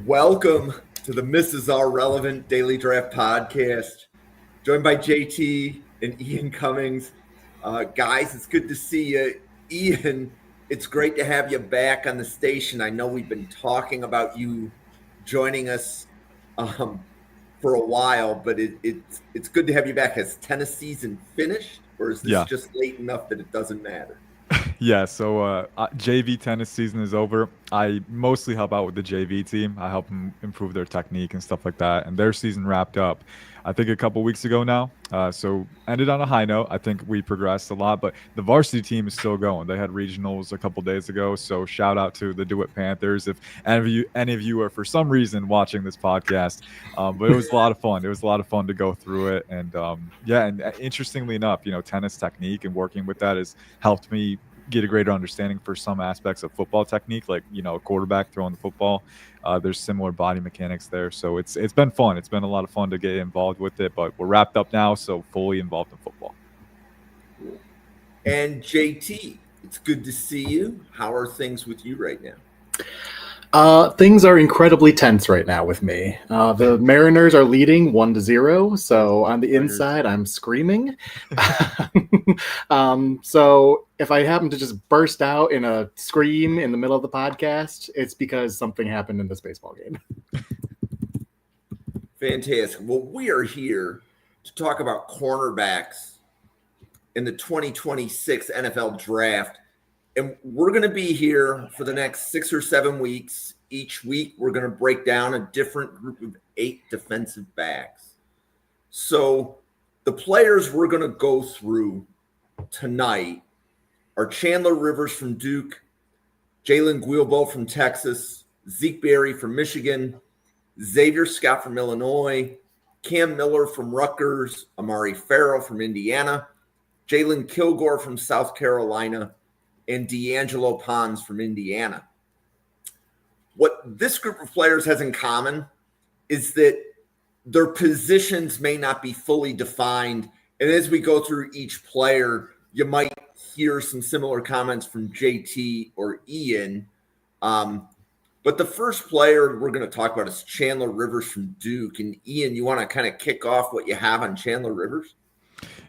Welcome to the Mrs. R Relevant Daily Draft Podcast, joined by JT and Ian Cummings. Guys, it's good to see you. Ian, it's great to have you back on the station. I know we've been talking about you joining us for a while, but it's good to have you back. Has tennis season finished, or is this Yeah, just late enough that it doesn't matter? yeah. So JV tennis season is over. I mostly help out with the JV team. I help them improve their technique and stuff like that. And their season wrapped up, I think, a couple weeks ago now. So ended on a high note. I think we progressed a lot, but the varsity team is still going. They had regionals a couple days ago. So shout out to the DeWitt Panthers. If any of you are for some reason watching this podcast, but it was a lot of fun. It was a lot of fun to go through it. And yeah, and interestingly enough, tennis technique and working with that has helped me get a greater understanding for some aspects of football technique, like a quarterback throwing the football. There's similar body mechanics there, so it's been fun. It's been a lot of fun to get involved with it, but we're wrapped up now, so fully involved in football. Cool. And JT, it's good to see you. How are things with you right now? Things are incredibly tense right now with me. The Mariners are leading 1-0, so on the inside I'm screaming. So if I happen to just burst out in a scream in the middle of the podcast, it's because something happened in this baseball game. Fantastic. Well, we are here to talk about cornerbacks in the 2026 NFL draft. And we're going to be here for the next 6 or 7 weeks. Each week, we're going to break down a different group of 8 defensive backs. So the players we're going to go through tonight are Chandler Rivers from Duke, Jaylon Guilbeau from Texas, Zeke Berry from Michigan, Xavier Scott from Illinois, Cam Miller from Rutgers, Amare Ferrell from Indiana, Jalen Kilgore from South Carolina, and DeAngelo Pons from Indiana. What this group of players has in common is that their positions may not be fully defined. And as we go through each player, you might hear some similar comments from JT or Ian. But the first player we're going to talk about is Chandler Rivers from Duke. And Ian, you want to kind of kick off what you have on Chandler Rivers?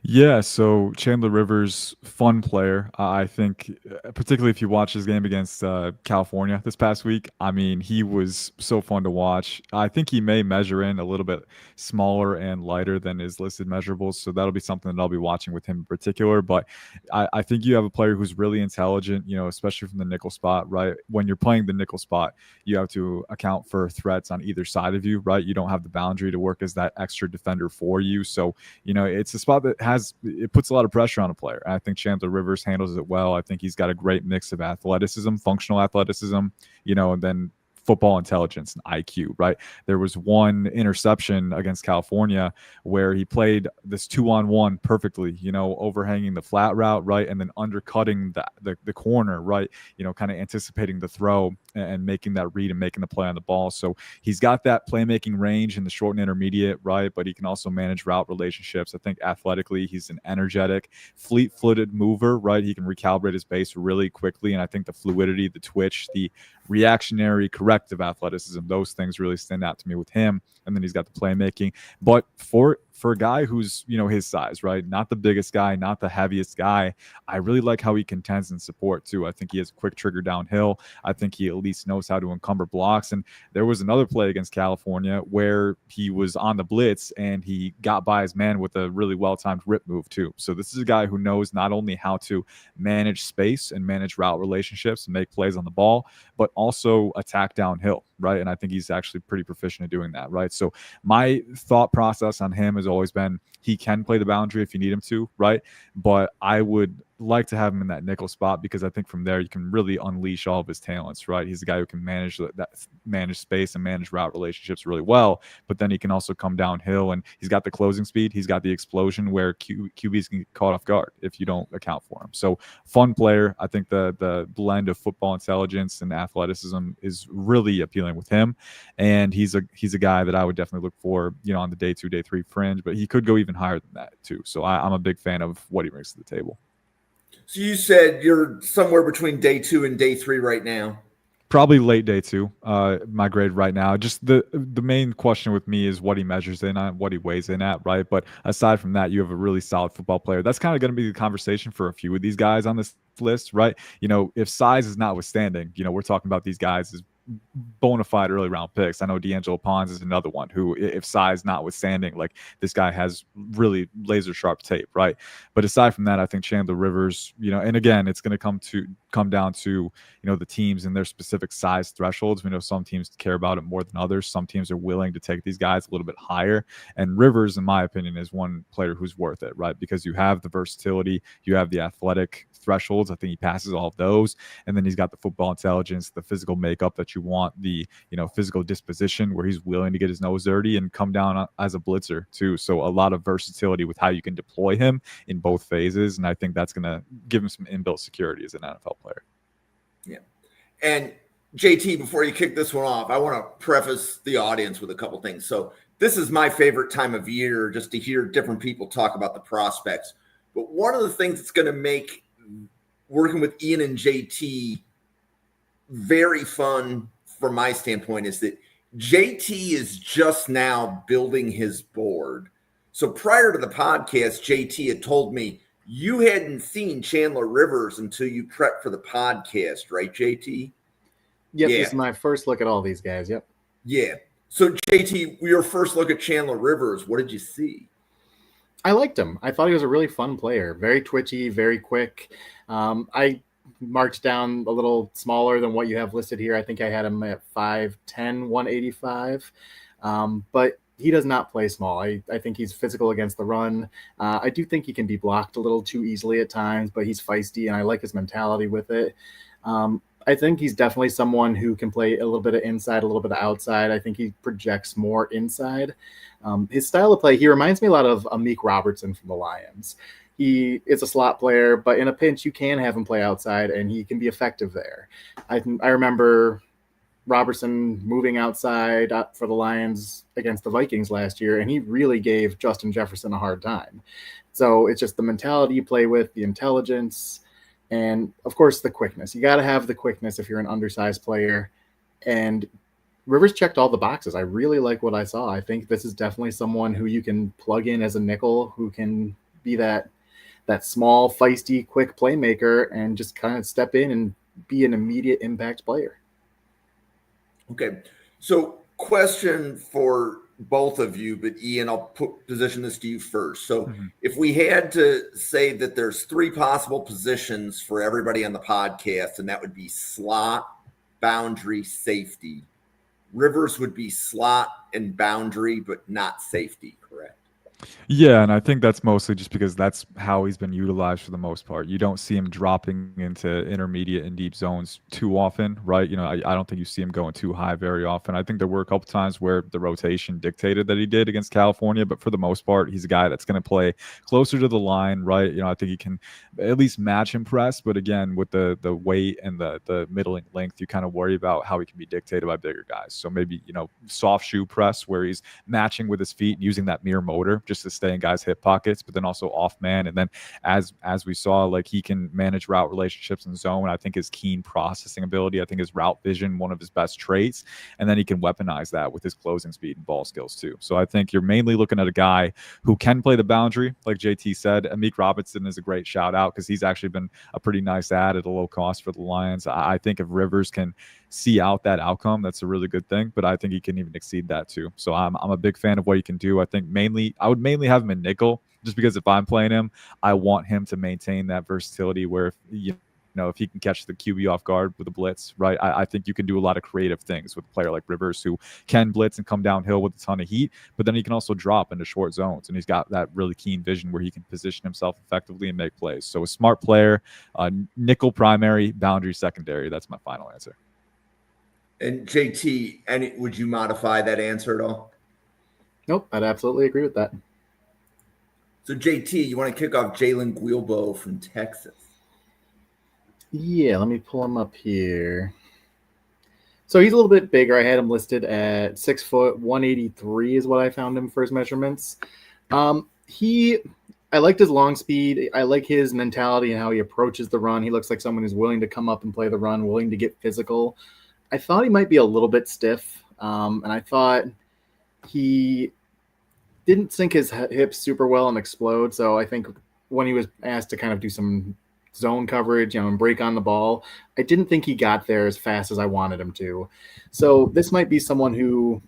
Yeah, so Chandler Rivers, fun player. I think, particularly if you watch his game against California this past week, I mean, he was so fun to watch. I think he may measure in a little bit smaller and lighter than his listed measurables, so that'll be something that I'll be watching with him in particular. But I think you have a player who's really intelligent, especially from the nickel spot, right? When you're playing the nickel spot, you have to account for threats on either side of you, right? You don't have the boundary to work as that extra defender for you. So, it's a spot that it puts a lot of pressure on a player. I think Chandler Rivers handles it well. I think he's got a great mix of athleticism, functional athleticism, and then football intelligence and IQ, right? There was one interception against California where he played this 2-on-1 perfectly, overhanging the flat route, right? And then undercutting the corner, right? Kind of anticipating the throw and making that read and making the play on the ball. So he's got that playmaking range in the short and intermediate, right? But he can also manage route relationships. I think athletically, he's an energetic, fleet-footed mover, right? He can recalibrate his base really quickly. And I think the fluidity, the twitch, the reactionary corrective athleticism, those things really stand out to me with him. And then he's got the playmaking. But for a guy who's his size, right, not the biggest guy, not the heaviest guy, I really like how he contends in support too. I think he has a quick trigger downhill. I think he at least knows how to encumber blocks. And there was another play against California where he was on the blitz and he got by his man with a really well-timed rip move too. So this is a guy who knows not only how to manage space and manage route relationships and make plays on the ball, but also attack downhill, right? And I think he's actually pretty proficient at doing that, right? So my thought process on him has always been he can play the boundary if you need him to, right? But I would like to have him in that nickel spot because I think from there you can really unleash all of his talents, right? He's a guy who can manage space and manage route relationships really well, but then he can also come downhill and he's got the closing speed, he's got the explosion where QBs can get caught off guard if you don't account for him. So fun player. I think the blend of football intelligence and athleticism is really appealing with him, and he's a guy that I would definitely look for, on the day 2, day 3 fringe, but he could go even higher than that too. So I'm a big fan of what he brings to the table. So you said you're somewhere between day 2 and day 3 right now. Probably late day two. My grade right now. Just the main question with me is what he measures in at, what he weighs in at, right? But aside from that, you have a really solid football player. That's kind of going to be the conversation for a few of these guys on this list, right? If size is notwithstanding, we're talking about these guys as bona fide early round picks. I know DeAngelo Pons is another one who, if size notwithstanding, like this guy has really laser sharp tape, right? But aside from that, I think Chandler Rivers, and again, it's going to come down to the teams and their specific size thresholds. We know some teams care about it more than others. Some teams are willing to take these guys a little bit higher. And Rivers, in my opinion, is one player who's worth it, right? Because you have the versatility, you have the athletic thresholds. I think he passes all of those. And then he's got the football intelligence, the physical makeup that you want, the physical disposition where he's willing to get his nose dirty and come down as a blitzer too. So a lot of versatility with how you can deploy him in both phases. And I think that's going to give him some inbuilt security as an NFL player. Yeah. And JT, before you kick this one off, I want to preface the audience with a couple things. So this is my favorite time of year, just to hear different people talk about the prospects. But one of the things that's going to make working with Ian and JT very fun from my standpoint is that JT is just now building his board. So prior to the podcast, JT had told me you hadn't seen Chandler Rivers until you prepped for the podcast, right, JT? Yep, This is my first look at all these guys. Yep. Yeah. So JT, your first look at Chandler Rivers, what did you see? I liked him. I thought he was a really fun player. Very twitchy, very quick. I marked down a little smaller than what you have listed here. I think I had him at 5'10", 185. But he does not play small. I think he's physical against the run. I do think he can be blocked a little too easily at times, but he's feisty, and I like his mentality with it. I think he's definitely someone who can play a little bit of inside, a little bit of outside. I think he projects more inside. His style of play, he reminds me a lot of Amik Robertson from the Lions. He is a slot player, but in a pinch, you can have him play outside, and he can be effective there. I remember Robertson moving outside for the Lions against the Vikings last year, and he really gave Justin Jefferson a hard time. So it's just the mentality you play with, the intelligence, and, of course, the quickness. You got to have the quickness if you're an undersized player. And Rivers checked all the boxes. I really like what I saw. I think this is definitely someone who you can plug in as a nickel, who can be that small, feisty, quick playmaker and just kind of step in and be an immediate impact player. Okay. So question for both of you, but Ian, I'll position this to you first. So if we had to say that there's three possible positions for everybody on the podcast, and that would be slot, boundary, safety. Rivers would be slot and boundary, but not safety, correct? Yeah, and I think that's mostly just because that's how he's been utilized for the most part. You don't see him dropping into intermediate and deep zones too often, right? I don't think you see him going too high very often. I think there were a couple times where the rotation dictated that he did against California, but for the most part, he's a guy that's going to play closer to the line, right? I think he can at least match and press, but again, with the weight and the middling length, you kind of worry about how he can be dictated by bigger guys. So maybe, soft shoe press where he's matching with his feet and using that mirror motor just to stay in guys' hip pockets, but then also off man. And then as we saw, like, he can manage route relationships in zone. I think his keen processing ability, I think his route vision, one of his best traits. And then he can weaponize that with his closing speed and ball skills too. So I think you're mainly looking at a guy who can play the boundary. Like JT said, Amik Robertson is a great shout out because he's actually been a pretty nice ad at a low cost for the Lions. I think if Rivers can see out that outcome, that's a really good thing, but I think he can even exceed that too. So I'm a big fan of what he can do. I think I would mainly have him in nickel just because if I'm playing him, I want him to maintain that versatility where, if he can catch the QB off guard with a blitz, right? I think you can do a lot of creative things with a player like Rivers who can blitz and come downhill with a ton of heat, but then he can also drop into short zones, and he's got that really keen vision where he can position himself effectively and make plays. So a smart player, nickel primary, boundary secondary. That's my final answer. And JT, would you modify that answer at all? Nope, I'd absolutely agree with that. So JT, you want to kick off Jaylon Guilbeau from Texas? Yeah, let me pull him up here. So he's a little bit bigger. I had him listed at 6 foot, 183 is what I found him for his measurements. I liked his long speed. I like his mentality and how he approaches the run. He looks like someone who's willing to come up and play the run, willing to get physical. I thought he might be a little bit stiff, and I thought he didn't sink his hips super well and explode. So I think when he was asked to kind of do some zone coverage, and break on the ball, I didn't think he got there as fast as I wanted him to. So this might be someone who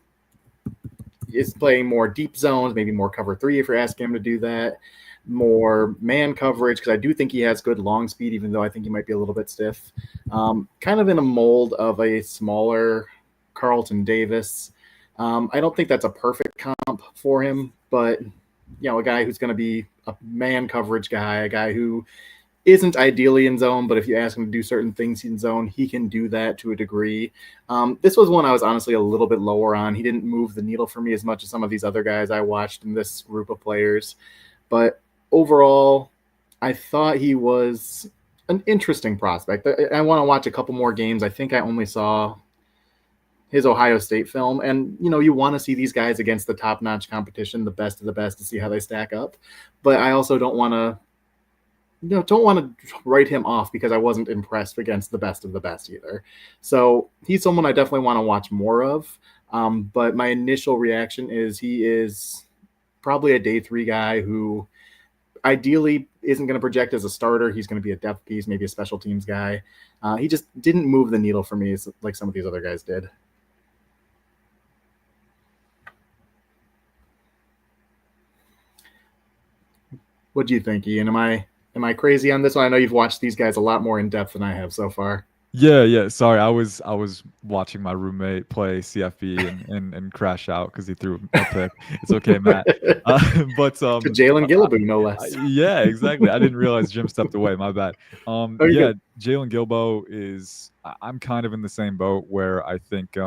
is playing more deep zones, maybe more cover 3 if you're asking him to do that, more man coverage, because I do think he has good long speed, even though I think he might be a little bit stiff. Kind of in a mold of a smaller Carlton Davis. I don't think that's a perfect comp for him, but a guy who's going to be a man coverage guy, a guy who isn't ideally in zone, but if you ask him to do certain things in zone, he can do that to a degree. This was one I was honestly a little bit lower on. He didn't move the needle for me as much as some of these other guys I watched in this group of players. But overall, I thought he was an interesting prospect. I want to watch a couple more games. I think I only saw his Ohio State film. And, you want to see these guys against the top-notch competition, the best of the best, to see how they stack up. But I also don't want to write him off because I wasn't impressed against the best of the best either. So he's someone I definitely want to watch more of. But my initial reaction is he is probably a day 3 guy who ideally isn't going to project as a starter. He's going to be a depth piece, maybe a special teams guy. He just didn't move the needle for me like some of these other guys did. What do you think, Ian? Am I crazy on this one? I know you've watched these guys a lot more in depth than I have so far. Yeah. Sorry, I was watching my roommate play CFB and crash out because he threw a pick. It's okay, Matt. But to Jalen Guilbeau, no less. Yeah, exactly. I didn't realize Jim stepped away. My bad. Yeah, Jalen Guilbeau is. I'm kind of in the same boat where I think.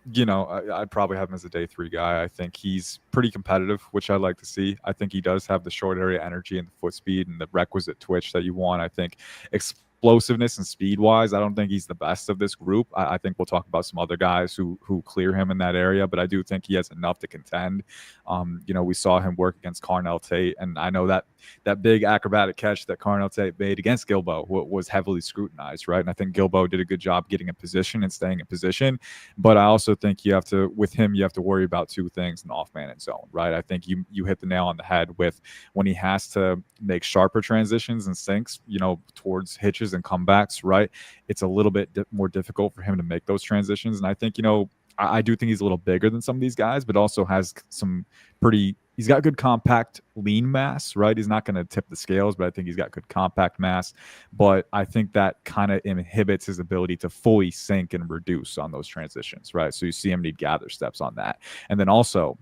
I'd probably have him as a day 3 guy. I think he's pretty competitive, which I like to see. I think he does have the short area energy and the foot speed and the requisite twitch that you want. I think explosiveness and speed wise, I don't think he's the best of this group. I think we'll talk about some other guys who clear him in that area, but I do think he has enough to contend. We saw him work against Carnell Tate, and I know that big acrobatic catch that Carnell Tate made against Guilbeau was heavily scrutinized, right? And I think Guilbeau did a good job getting in position and staying in position. But I also think you have to worry about 2 things in off man and zone, right? I think you hit the nail on the head with when he has to make sharper transitions and sinks, towards hitches and comebacks, right? It's a little bit more difficult for him to make those transitions. And I think, I do think he's a little bigger than some of these guys, but also has he's got good compact lean mass, right? He's not going to tip the scales, but I think he's got good compact mass. But I think that kind of inhibits his ability to fully sink and reduce on those transitions, right? So you see him need gather steps on that. And then also,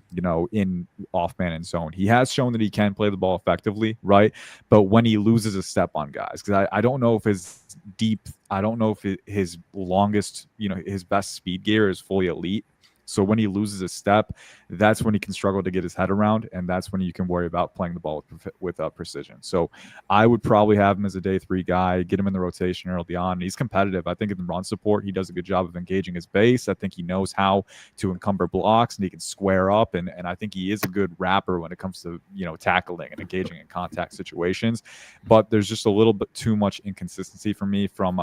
in off man and zone, he has shown that he can play the ball effectively, right? But when he loses a step on guys, because I don't know if his longest, his best speed gear is fully elite. So when he loses a step, that's when he can struggle to get his head around, and that's when you can worry about playing the ball with precision. So I would probably have him as a day 3 guy, get him in the rotation early on. He's competitive. I think in the run support, he does a good job of engaging his base. I think he knows how to encumber blocks, and he can square up, and I think he is a good rapper when it comes to, tackling and engaging in contact situations. But there's just a little bit too much inconsistency for me from,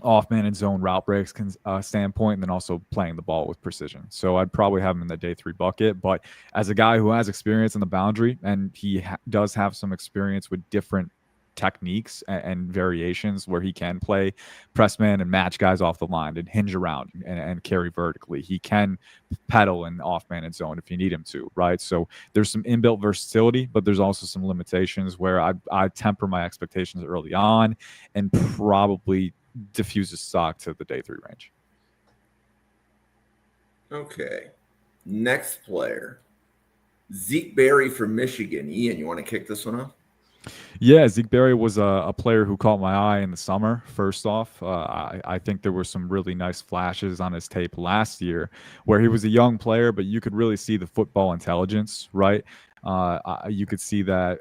off man and zone route breaks standpoint, and then also playing the ball with precision. So I'd probably have him in the day 3 bucket. But as a guy who has experience in the boundary, and he does have some experience with different techniques and variations where he can play press man and match guys off the line and hinge around and carry vertically. He can pedal in off man and zone if you need him to, right? So there's some inbuilt versatility, but there's also some limitations where I temper my expectations early on and probably diffuse his stock to the day 3 range. Okay. Next player, Zeke Berry from Michigan. Ian, you want to kick this one off? Yeah, Zeke Berry was a player who caught my eye in the summer. First off, I think there were some really nice flashes on his tape last year where he was a young player, but you could really see the football intelligence, right? You could see that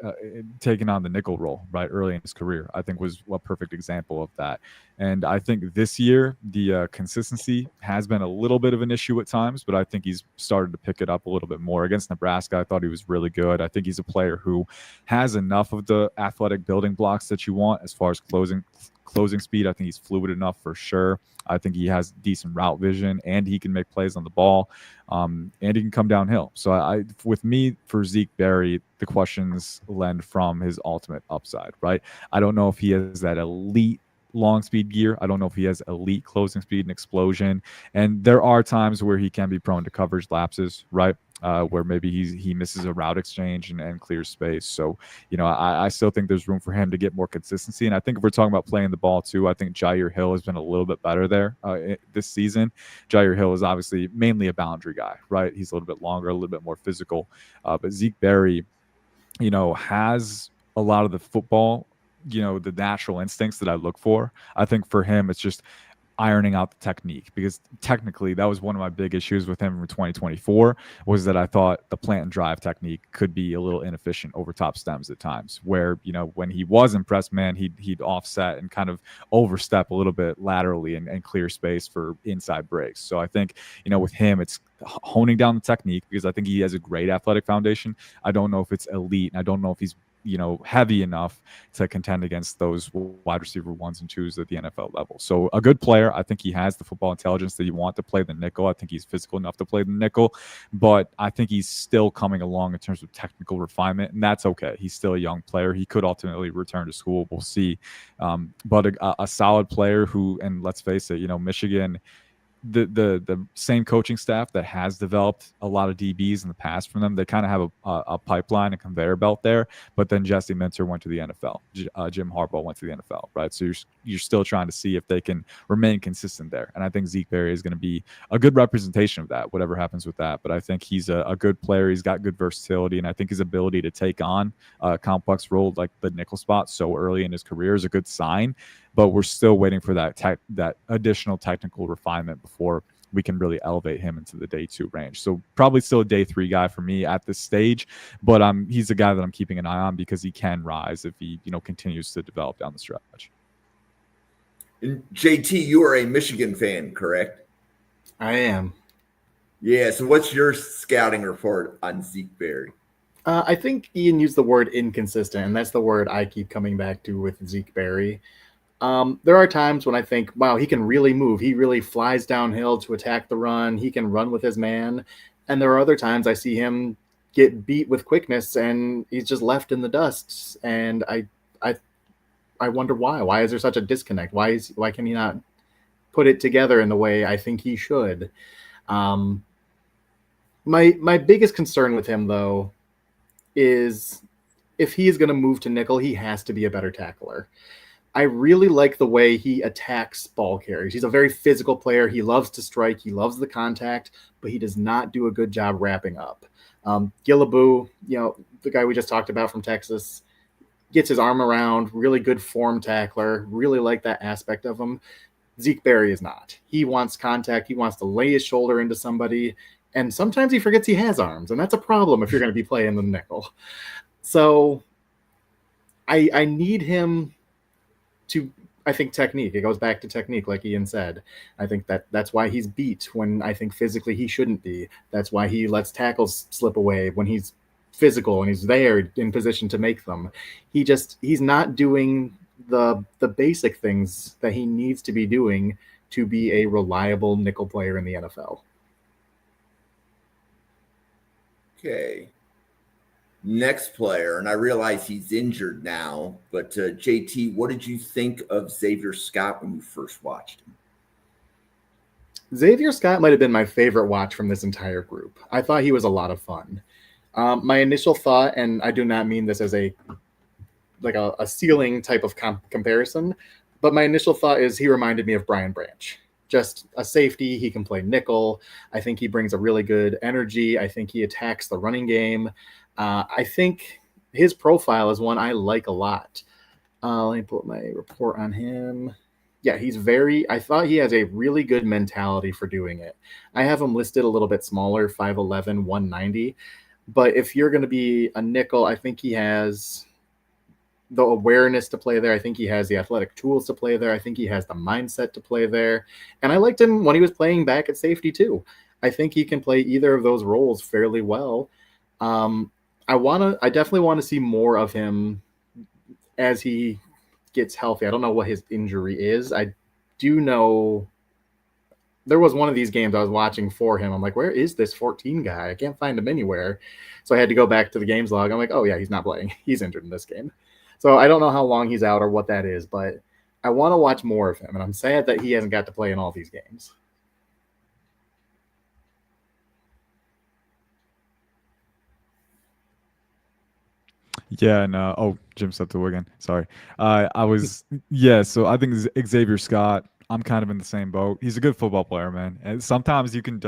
taking on the nickel role right early in his career, I think was a perfect example of that. And I think this year, the consistency has been a little bit of an issue at times, but I think he's started to pick it up a little bit more. Against Nebraska, I thought he was really good. I think he's a player who has enough of the athletic building blocks that you want as far as closing speed. I think he's fluid enough for sure. I think he has decent route vision, and he can make plays on the ball, and he can come downhill. So with me, for Zeke Berry, the questions lend from his ultimate upside, right? I don't know if he has that elite long speed gear. I don't know if he has elite closing speed and explosion. And there are times where he can be prone to coverage lapses, right? Where maybe he misses a route exchange and clears space. So, I still think there's room for him to get more consistency. And I think if we're talking about playing the ball too, I think Jair Hill has been a little bit better there this season. Jair Hill is obviously mainly a boundary guy, right? He's a little bit longer, a little bit more physical. But Zeke Berry, has a lot of the football, the natural instincts that I look for. I think for him, it's just ironing out the technique, because technically that was one of my big issues with him in 2024, was that I thought the plant and drive technique could be a little inefficient over top stems at times, where when he was in press man, he'd offset and kind of overstep a little bit laterally and clear space for inside breaks. So I think with him, it's honing down the technique, because I think he has a great athletic foundation. I don't know if it's elite, and I don't know if he's heavy enough to contend against those wide receiver 1s and 2s at the NFL level. So a good player. I think he has the football intelligence that you want to play the nickel. I think he's physical enough to play the nickel, but I think he's still coming along in terms of technical refinement, and that's okay. He's still a young player. He could ultimately return to school. We'll see. But a solid player who, and let's face it, Michigan, the same coaching staff that has developed a lot of DBs in the past from them, they kind of have a pipeline, a conveyor belt there. But then Jesse Minter went to the NFL. Jim Harbaugh went to the NFL, right? So you're still trying to see if they can remain consistent there. And I think Zeke Berry is going to be a good representation of that, whatever happens with that. But I think he's a good player. He's got good versatility, and I think his ability to take on a complex role like the nickel spot so early in his career is a good sign. But we're still waiting for that additional technical refinement before we can really elevate him into the day 2 range. So probably still a day 3 guy for me at this stage, but he's a guy that I'm keeping an eye on, because he can rise if he continues to develop down the stretch. And JT, you are a Michigan fan, correct? I am. Yeah. So what's your scouting report on Zeke Berry? I think Ian used the word inconsistent, and that's the word I keep coming back to with Zeke Berry. There are times when I think, wow, he can really move. He really flies downhill to attack the run. He can run with his man. And there are other times I see him get beat with quickness and he's just left in the dust. And I wonder why. Why is there such a disconnect? Why can he not put it together in the way I think he should? My biggest concern with him, though, is if he is going to move to nickel, he has to be a better tackler. I really like the way he attacks ball carriers. He's a very physical player. He loves to strike. He loves the contact, but he does not do a good job wrapping up. Guilbeau, the guy we just talked about from Texas, gets his arm around, really good form tackler. Really like that aspect of him. Zeke Berry is not. He wants contact. He wants to lay his shoulder into somebody, and sometimes he forgets he has arms, and that's a problem if you're going to be playing the nickel. So I need him to, I think, technique. It goes back to technique, like Ian said. I think that's why he's beat when I think physically he shouldn't be. That's why he lets tackles slip away when he's physical and he's there in position to make them. He's not doing the basic things that he needs to be doing to be a reliable nickel player in the NFL. Okay. Next player, and I realize he's injured now, but JT, what did you think of Xavier Scott when you first watched him? Xavier Scott might have been my favorite watch from this entire group. I thought he was a lot of fun. My initial thought, and I do not mean this as a ceiling type of comparison, but my initial thought is he reminded me of Brian Branch. Just a safety. He can play nickel. I think he brings a really good energy. I think he attacks the running game. I think his profile is one I like a lot. Let me pull up my report on him. Yeah, I thought he has a really good mentality for doing it. I have him listed a little bit smaller, 5'11", 190. But if you're going to be a nickel, I think he has the awareness to play there. I think he has the athletic tools to play there. I think he has the mindset to play there. And I liked him when he was playing back at safety too. I think he can play either of those roles fairly well. I definitely want to see more of him as he gets healthy. I don't know what his injury is. I do know there was one of these games I was watching for him. I'm like, where is this 14 guy? I can't find him anywhere. So I had to go back to the games log. I'm like, oh yeah, he's not playing. He's injured in this game. So I don't know how long he's out or what that is, but I want to watch more of him. And I'm sad that he hasn't got to play in all these games. Yeah, and Jim stepped away again. Sorry. So I think Xavier Scott, I'm kind of in the same boat. He's a good football player, man. And sometimes you can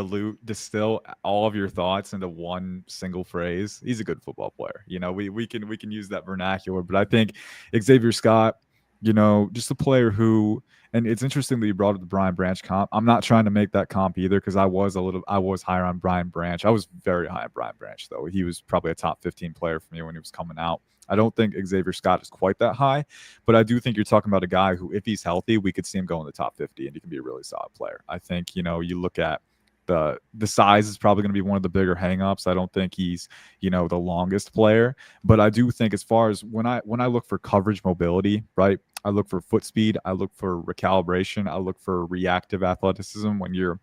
distill all of your thoughts into one single phrase. He's a good football player. We can use that vernacular, but I think Xavier Scott, just a player who, and it's interesting that you brought up the Brian Branch comp. I'm not trying to make that comp either because I was higher on Brian Branch. I was very high on Brian Branch, though. He was probably a top 15 player for me when he was coming out. I don't think Xavier Scott is quite that high, but I do think you're talking about a guy who, if he's healthy, we could see him go in the top 50 and he can be a really solid player. I think, you look at the size is probably going to be one of the bigger hangups. I don't think he's, the longest player, but I do think as far as when I look for coverage mobility, right? I look for foot speed. I look for recalibration. I look for reactive athleticism when you're,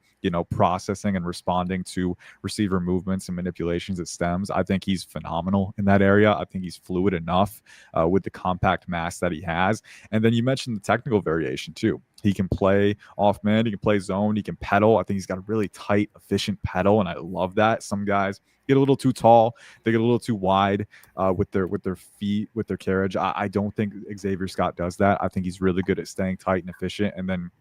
processing and responding to receiver movements and manipulations at stems. I think he's phenomenal in that area. I think he's fluid enough with the compact mass that he has. And then you mentioned the technical variation too. He can play off man. He can play zone. He can pedal. I think he's got a really tight, efficient pedal, and I love that. Some guys get a little too tall. They get a little too wide with their feet, with their carriage. I don't think Xavier Scott does that. I think he's really good at staying tight and efficient, and then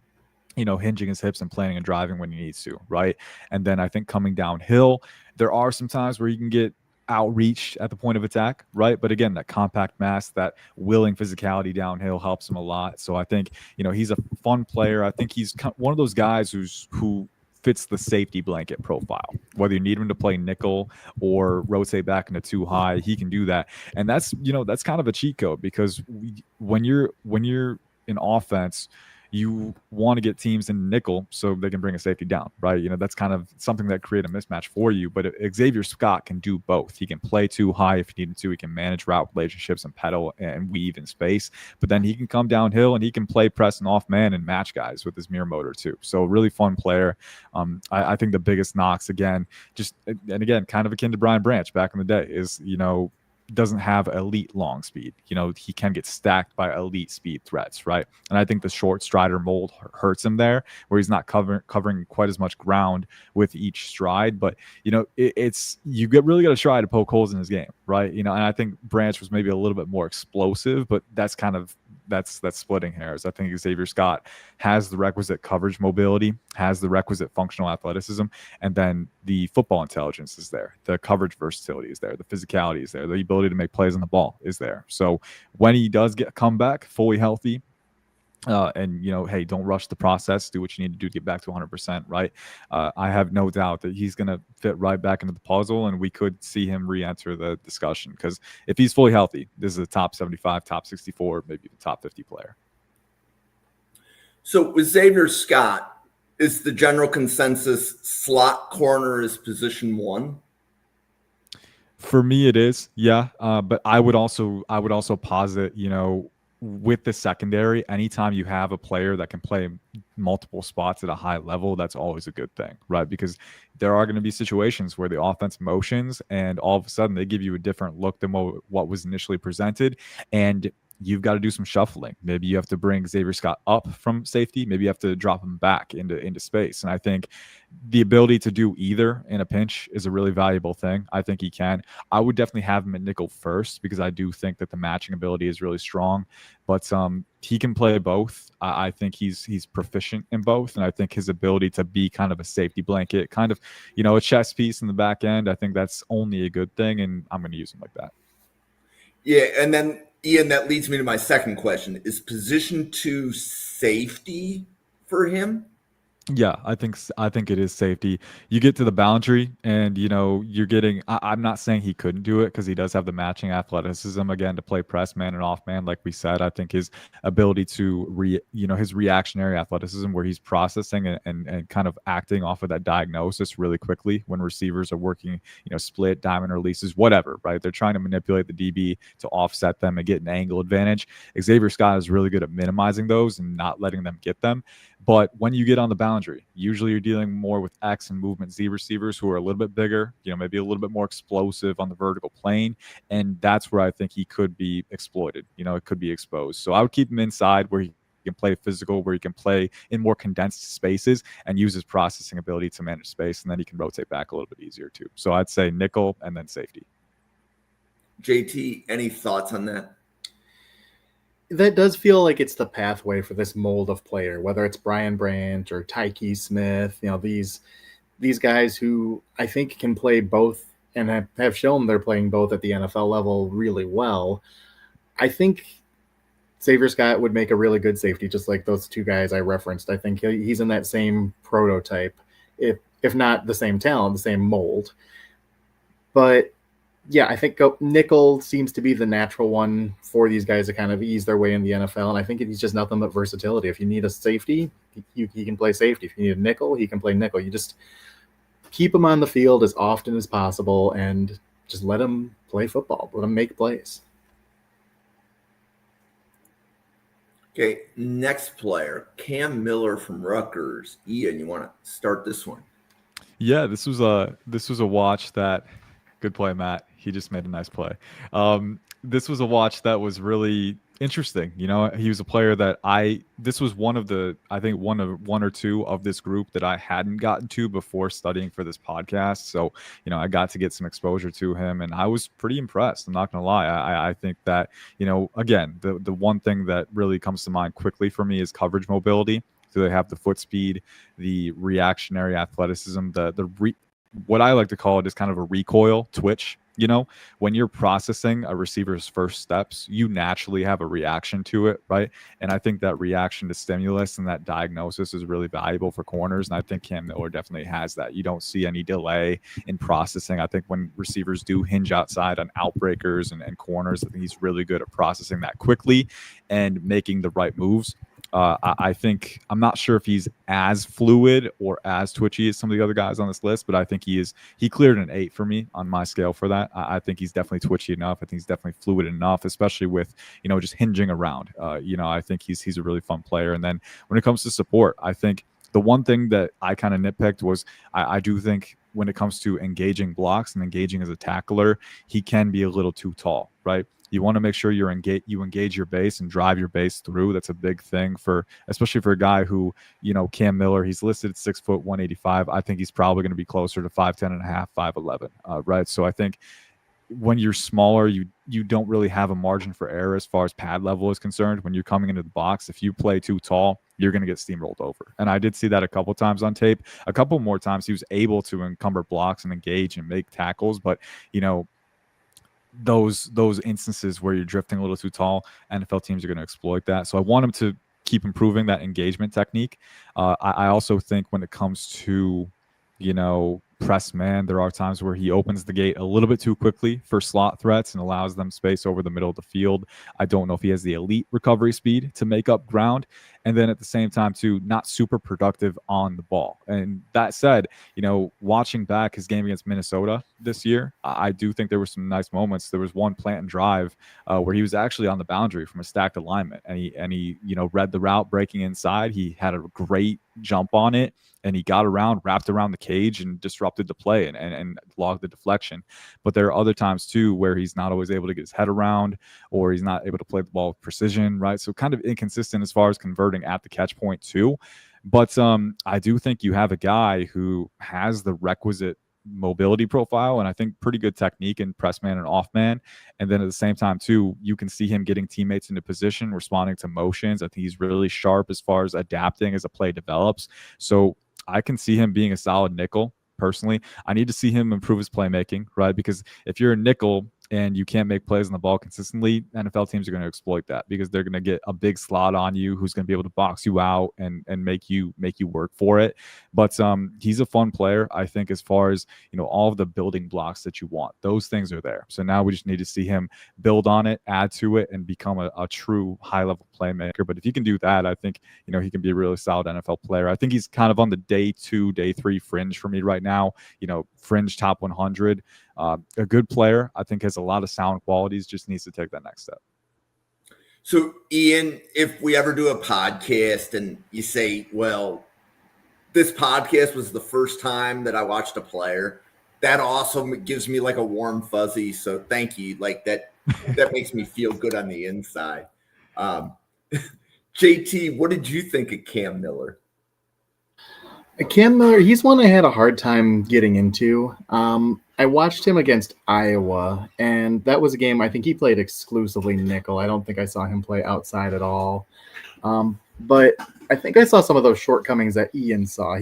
hinging his hips and planning and driving when he needs to, right? And then I think coming downhill, there are some times where you can get outreach at the point of attack, right? But again, that compact mass, that willing physicality downhill helps him a lot. So I think, he's a fun player. I think he's one of those guys who fits the safety blanket profile. Whether you need him to play nickel or rotate back into too high, he can do that. And that's kind of a cheat code because when you're in offense, you want to get teams in nickel so they can bring a safety down, right? That's kind of something that create a mismatch for you. But Xavier Scott can do both. He can play too high if he needed to. He can manage route relationships and pedal and weave in space. But then he can come downhill and he can play press and off man and match guys with his mirror motor too. So really fun player. I think the biggest knocks again, kind of akin to Brian Branch back in the day is, doesn't have elite long speed. He can get stacked by elite speed threats, right? And I think the short strider mold hurts him there, where he's not covering quite as much ground with each stride. But it's you really got to try to poke holes in his game, right? And I think Branch was maybe a little bit more explosive, but that's splitting hairs. I think Xavier Scott has the requisite coverage mobility, has the requisite functional athleticism, and then the football intelligence is there. The coverage versatility is there. The physicality is there. The ability to make plays on the ball is there. So when he does come back fully healthy, and hey, don't rush the process. Do what you need to do to get back to 100%. Right. I have no doubt that he's going to fit right back into the puzzle, and we could see him re-enter the discussion because if he's fully healthy, this is a top 75, top 64, maybe the top 50 player. So with Xavier Scott, is the general consensus slot corner is position one? For me, it is, yeah. But I would also posit, with the secondary, anytime you have a player that can play multiple spots at a high level, that's always a good thing, right? Because there are going to be situations where the offense motions and all of a sudden they give you a different look than what was initially presented. And you've got to do some shuffling. Maybe you have to bring Xavier Scott up from safety. Maybe you have to drop him back into space. And I think the ability to do either in a pinch is a really valuable thing. I think he can. I would definitely have him at nickel first because I do think that the matching ability is really strong. But he can play both. I think he's proficient in both. And I think his ability to be kind of a safety blanket, kind of, a chess piece in the back end, I think that's only a good thing. And I'm going to use him like that. Yeah, and then Ian, that leads me to my second question. Is position 2 safety for him? Yeah, I think it is safety. You get to the boundary, and you're getting. I'm not saying he couldn't do it because he does have the matching athleticism again to play press man and off man. Like we said, I think his ability to his reactionary athleticism, where he's processing and kind of acting off of that diagnosis really quickly when receivers are working, split diamond releases, whatever. Right, they're trying to manipulate the DB to offset them and get an angle advantage. Xavier Scott is really good at minimizing those and not letting them get them. But when you get on the boundary, usually you're dealing more with X and movement Z receivers who are a little bit bigger, maybe a little bit more explosive on the vertical plane. And that's where I think he could be exploited. It could be exposed. So I would keep him inside where he can play physical, where he can play in more condensed spaces and use his processing ability to manage space. And then he can rotate back a little bit easier too. So I'd say nickel and then safety. JT, any thoughts on that? That does feel like it's the pathway for this mold of player, whether it's Brian Branch or Tyke Smith, these guys who I think can play both and have shown they're playing both at the NFL level really well. I think Xavier Scott would make a really good safety, just like those two guys I referenced. I think he's in that same prototype, if not the same talent, the same mold. But yeah, I think nickel seems to be the natural one for these guys to kind of ease their way in the NFL. And I think he's just nothing but versatility. If you need a safety, he can play safety. If you need a nickel, he can play nickel. You just keep him on the field as often as possible and just let him play football. Let him make plays. Okay, next player, Cam Miller from Rutgers. Ian, you want to start this one? Yeah, this was a watch that. Good play, Matt. He just made a nice play. This was a watch that was really interesting. He was a player that this was one or two of this group that I hadn't gotten to before studying for this podcast. So, I got to get some exposure to him and I was pretty impressed. I'm not going to lie. I think that, again, the one thing that really comes to mind quickly for me is coverage mobility. So they have the foot speed, the reactionary athleticism, what I like to call it is kind of a recoil twitch. When you're processing a receiver's first steps, you naturally have a reaction to it, right? And I think that reaction to stimulus and that diagnosis is really valuable for corners. And I think Cam Miller definitely has that. You don't see any delay in processing. I think when receivers do hinge outside on outbreakers and corners, I think he's really good at processing that quickly and making the right moves. I think I'm not sure if he's as fluid or as twitchy as some of the other guys on this list, but I think he cleared an 8 for me on my scale for that. I think he's definitely twitchy enough. I think he's definitely fluid enough, especially with, just hinging around. I think he's a really fun player. And then when it comes to support, I think the one thing that I kind of nitpicked was I do think when it comes to engaging blocks and engaging as a tackler, he can be a little too tall, right? You want to make sure you engage your base and drive your base through. That's a big thing especially for a guy who, Cam Miller, he's listed at 6 foot 185. I think he's probably going to be closer to 5'10" and a half, 5'11", right? So I think when you're smaller, you don't really have a margin for error as far as pad level is concerned. When you're coming into the box, if you play too tall, you're going to get steamrolled over. And I did see that a couple times on tape. A couple more times he was able to encumber blocks and engage and make tackles, but those instances where you're drifting a little too tall, NFL teams are going to exploit that. So I want him to keep improving that engagement technique. I also think when it comes to, press man, there are times where he opens the gate a little bit too quickly for slot threats and allows them space over the middle of the field. I don't know if he has the elite recovery speed to make up ground. And then at the same time, too, not super productive on the ball. And that said, watching back his game against Minnesota this year, I do think there were some nice moments. There was one plant and drive where he was actually on the boundary from a stacked alignment, and he read the route breaking inside. He had a great jump on it, and he got around, wrapped around the cage, and disrupted the play and logged the deflection. But there are other times too where he's not always able to get his head around, or he's not able to play the ball with precision, right? So kind of inconsistent as far as converting at the catch point too. But I do think you have a guy who has the requisite mobility profile and I think pretty good technique in press man and off man. And then at the same time too, you can see him getting teammates into position, responding to motions. I think he's really sharp as far as adapting as a play develops. So I can see him being a solid nickel. Personally, I need to see him improve his playmaking, right? Because if you're a nickel and you can't make plays on the ball consistently, NFL teams are going to exploit that because they're going to get a big slot on you who's going to be able to box you out and make you work for it. But he's a fun player, I think, as far as, all of the building blocks that you want. Those things are there. So now we just need to see him build on it, add to it, and become a true high-level playmaker. But if he can do that, I think, he can be a really solid NFL player. I think he's kind of on the day 2, day 3 fringe for me right now, fringe top 100. A good player, I think, has a lot of sound qualities, just needs to take that next step. So, Ian, if we ever do a podcast and you say, well, this podcast was the first time that I watched a player, that also gives me like a warm fuzzy. So thank you. Like that makes me feel good on the inside. JT, what did you think of Cam Miller? Cam Miller, he's one I had a hard time getting into. I watched him against Iowa, and that was a game I think he played exclusively nickel. I don't think I saw him play outside at all. But I think I saw some of those shortcomings that Ian saw.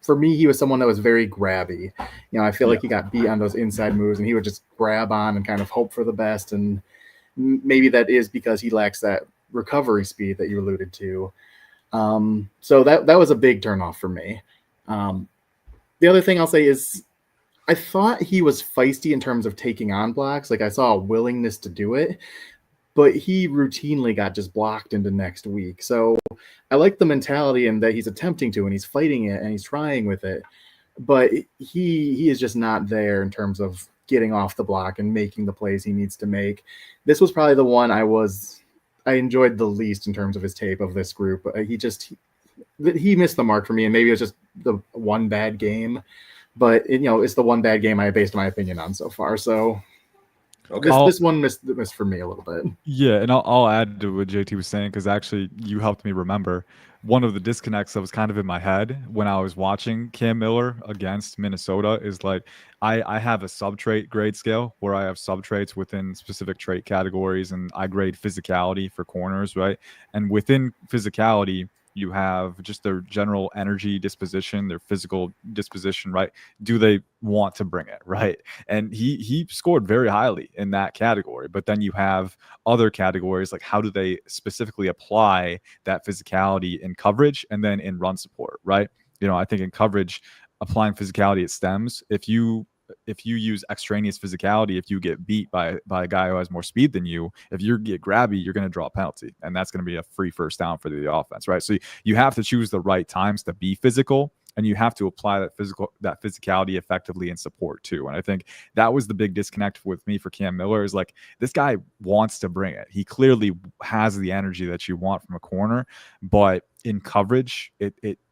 For me, he was someone that was very grabby. I feel like he got beat on those inside moves, and he would just grab on and kind of hope for the best. And maybe that is because he lacks that recovery speed that you alluded to. So that was a big turnoff for me. The other thing I'll say is I thought he was feisty in terms of taking on blocks. Like I saw a willingness to do it, but he routinely got just blocked into next week. So I like the mentality and that he's attempting to, and he's fighting it and he's trying with it, but he is just not there in terms of getting off the block and making the plays he needs to make. This was probably the one I enjoyed the least in terms of his tape of this group. He missed the mark for me, and maybe it was just the one bad game, but it's the one bad game I based my opinion on so far. So okay. This one missed for me a little bit. Yeah, and I'll add to what JT was saying, because actually you helped me remember one of the disconnects that was kind of in my head when I was watching Cam Miller against Minnesota is like I have a subtrait grade scale where I have subtraits within specific trait categories, and I grade physicality for corners, right? And within physicality, you have just their general energy disposition, their physical disposition, right? Do they want to bring it, right? And he scored very highly in that category. But then you have other categories like how do they specifically apply that physicality in coverage and then in run support, right? I think in coverage, applying physicality, it stems. If you use extraneous physicality, if you get beat by a guy who has more speed than you, if you get grabby, you're going to draw a penalty, and that's going to be a free first down for the offense, right? So you have to choose the right times to be physical, and you have to apply that physicality effectively in support too. And I think that was the big disconnect with me for Cam Miller is like, this guy wants to bring it. He clearly has the energy that you want from a corner, but in coverage,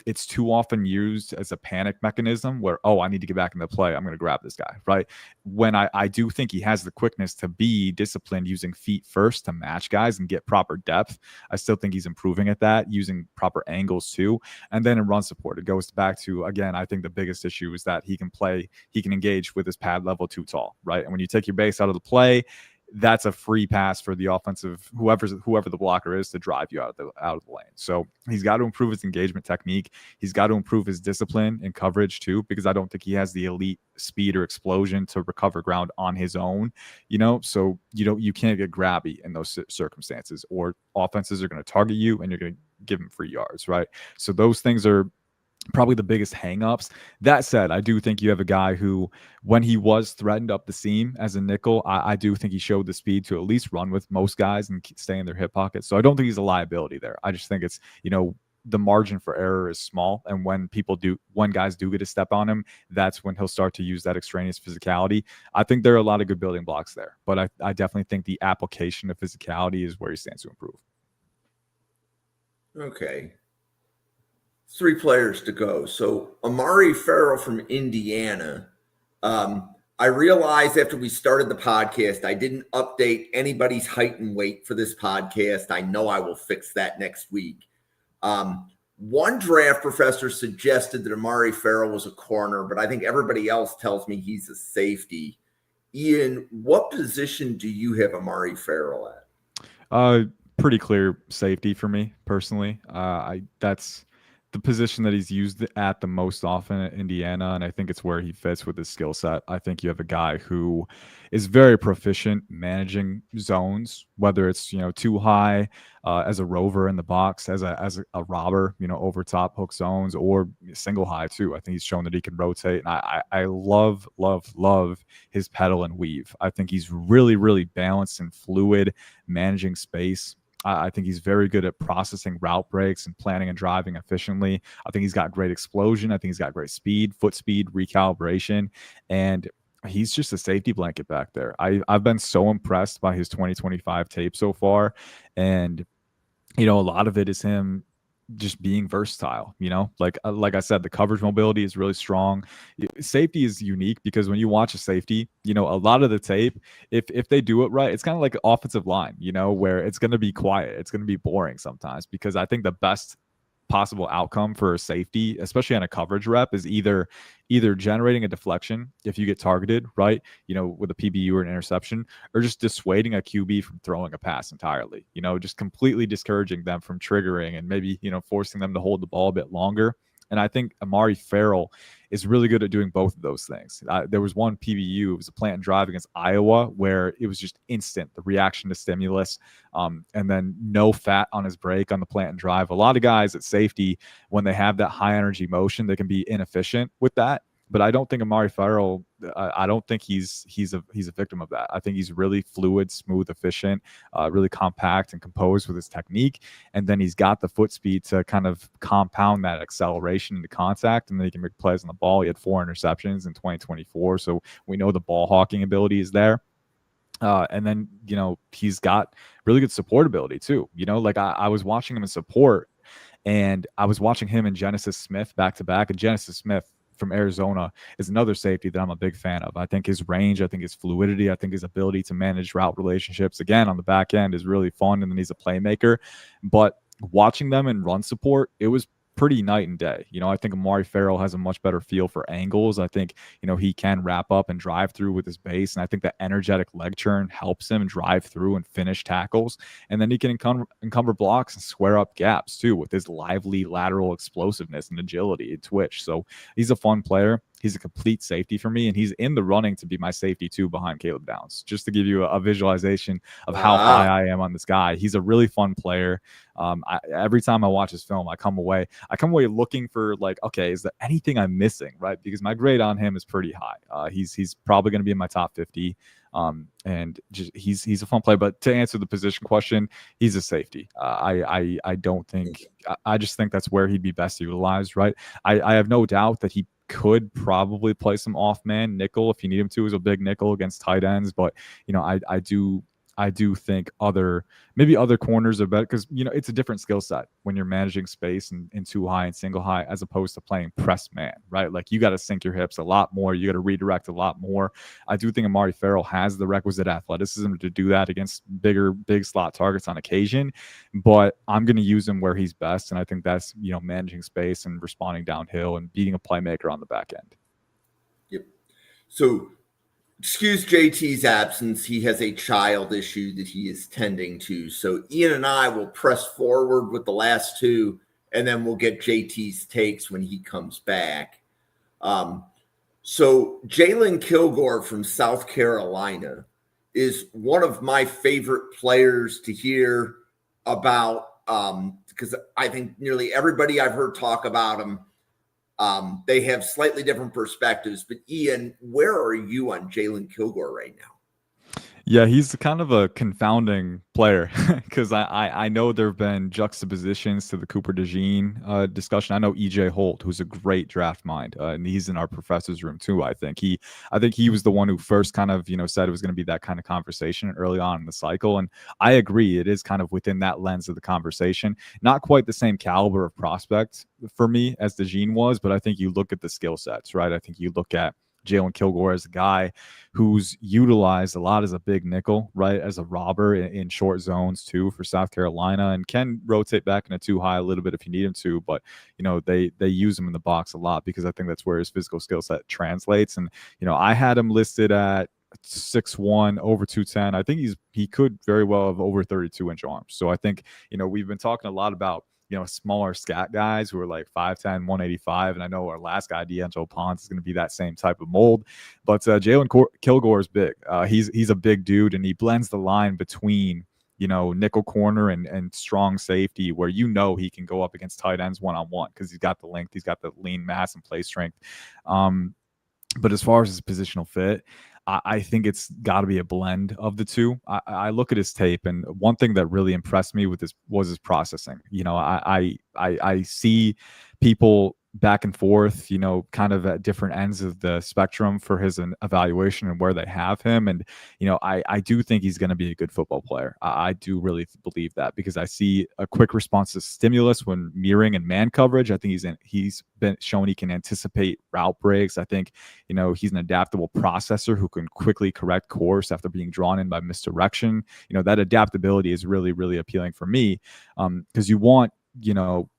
it's too often used as a panic mechanism where, oh, I need to get back in the play, I'm going to grab this guy, right? When I do think he has the quickness to be disciplined using feet first to match guys and get proper depth. I still think he's improving at that, using proper angles too. And then in run support, it goes back to, again, I think the biggest issue is that he can engage with his pad level too tall, right? And when you take your base out of the play, that's a free pass for the offensive, whoever the blocker is, to drive you out of the lane. So he's got to improve his engagement technique. He's got to improve his discipline in coverage too, because I don't think he has the elite speed or explosion to recover ground on his own. So you can't get grabby in those circumstances, or offenses are going to target you and you're going to give them free yards, right? So those things are probably the biggest hangups. That said, I do think you have a guy who, when he was threatened up the seam as a nickel, I do think he showed the speed to at least run with most guys and stay in their hip pocket. So I don't think he's a liability there. I just think it's, the margin for error is small. And when guys do get a step on him, that's when he'll start to use that extraneous physicality. I think there are a lot of good building blocks there, but I definitely think the application of physicality is where he stands to improve. Okay. 3 players to go. So Amare Ferrell from Indiana. I realized after we started the podcast, I didn't update anybody's height and weight for this podcast. I know I will fix that next week. One draft professor suggested that Amare Ferrell was a corner, but I think everybody else tells me he's a safety. Ian, what position do you have Amare Ferrell at? Pretty clear safety for me personally. the position that he's used at the most often at Indiana, and I think it's where he fits with his skill set. I think you have a guy who is very proficient managing zones, whether it's too high as a rover in the box, as a robber, over top hook zones, or single high too. I think he's shown that he can rotate, and I love his pedal and weave. I think he's really balanced and fluid, managing space. I think he's very good at processing route breaks and planning and driving efficiently. I think he's got great explosion. I think he's got great speed, foot speed, recalibration, and he's just a safety blanket back there. I've been so impressed by his 2025 tape so far, and a lot of it is him just being versatile. Like I said, the coverage mobility is really strong. Safety is unique because when you watch a safety, a lot of the tape, if they do it right, it's kind of like an offensive line, where it's going to be quiet, it's going to be boring sometimes, because I think the best possible outcome for a safety, especially on a coverage rep, is either generating a deflection if you get targeted, right, with a PBU or an interception, or just dissuading a QB from throwing a pass entirely, just completely discouraging them from triggering, and maybe forcing them to hold the ball a bit longer. And I think Amare Ferrell is really good at doing both of those things. There was one PBU, it was a plant and drive against Iowa, where it was just instant, the reaction to stimulus, and then no fat on his break on the plant and drive. A lot of guys at safety, when they have that high energy motion, they can be inefficient with that. But I don't think Amare Ferrell, I don't think he's a victim of that. I think he's really fluid, smooth, efficient, really compact and composed with his technique. And then he's got the foot speed to kind of compound that acceleration into contact, and then he can make plays on the ball. He had 4 interceptions in 2024, so we know the ball hawking ability is there. And then, he's got really good support ability too. Like I was watching him in support, and I was watching him and Genesis Smith back to back, and Genesis Smith from Arizona is another safety that I'm a big fan of. I think his range, I think his fluidity, I think his ability to manage route relationships, again, on the back end, is really fun, and then he's a playmaker. But watching them in run support, it was pretty night and day. I think Amare Ferrell has a much better feel for angles. I think, he can wrap up and drive through with his base. And I think that energetic leg churn helps him drive through and finish tackles. And then he can encumber blocks and square up gaps too, with his lively lateral explosiveness and agility and twitch. So he's a fun player. He's a complete safety for me, and he's in the running to be my safety too, behind Caleb Downs. Just to give you a visualization of how high I am on this guy. He's a really fun player. Every time I watch his film, I come away looking for, like, okay, is there anything I'm missing, right? Because my grade on him is pretty high. He's probably going to be in my top 50. And just he's a fun player. But to answer the position question, he's a safety. I don't think, I just think that's where he'd be best utilized, right? I have no doubt that he could probably play some off-man nickel if you need him to, as a big nickel against tight ends. But I do think maybe other corners are better, because it's a different skill set when you're managing space in two high and single high, as opposed to playing press man, right? Like, you got to sink your hips a lot more, you got to redirect a lot more. I do think Amare Ferrell has the requisite athleticism to do that against big slot targets on occasion, but I'm going to use him where he's best, and I think that's managing space and responding downhill and being a playmaker on the back end. Yep. So, excuse JT's absence. He has a child issue that he is tending to. So Ian and I will press forward with the last two, and then we'll get JT's takes when he comes back. So Jaylon Kilgore from South Carolina is one of my favorite players to hear about, because I think nearly everybody I've heard talk about him, they have slightly different perspectives. But Ian, where are you on Jaylon Kilgore right now? Yeah, he's kind of a confounding player, because I know there have been juxtapositions to the Cooper DeJean discussion. I know EJ Holt, who's a great draft mind, and he's in our professor's room too. I think he was the one who first kind of said it was going to be that kind of conversation early on in the cycle, and I agree, it is kind of within that lens of the conversation. Not quite the same caliber of prospect for me as DeJean was, but I think you look at the skill sets, right? I think you look at Jaylon Kilgore as a guy who's utilized a lot as a big nickel, right, as a robber in short zones too for South Carolina, and can rotate back into too high a little bit if you need him to. But they use him in the box a lot, because I think that's where his physical skill set translates. And I had him listed at 6'1", over 210. I think he could very well have over 32-inch arms. So I think we've been talking a lot about smaller scat guys who are like 5'10", 185. And I know our last guy, DeAngelo is going to be that same type of mold. But Jalon Kilgore is big. He's a big dude, and he blends the line between nickel corner and strong safety, where he can go up against tight ends one-on-one because he's got the length, he's got the lean mass and play strength. But as far as his positional fit, I think it's got to be a blend of the two. I look at his tape, and one thing that really impressed me with this was his processing. I see people back and forth, kind of at different ends of the spectrum for his evaluation and where they have him. And, I do think he's going to be a good football player. I do really believe that, because I see a quick response to stimulus when mirroring and man coverage. I think he's been shown he can anticipate route breaks. I think, he's an adaptable processor who can quickly correct course after being drawn in by misdirection. That adaptability is really, really appealing for me, because you want,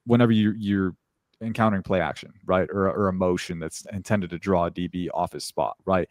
whenever you're encountering play action, right, or a motion that's intended to draw a DB off his spot, right,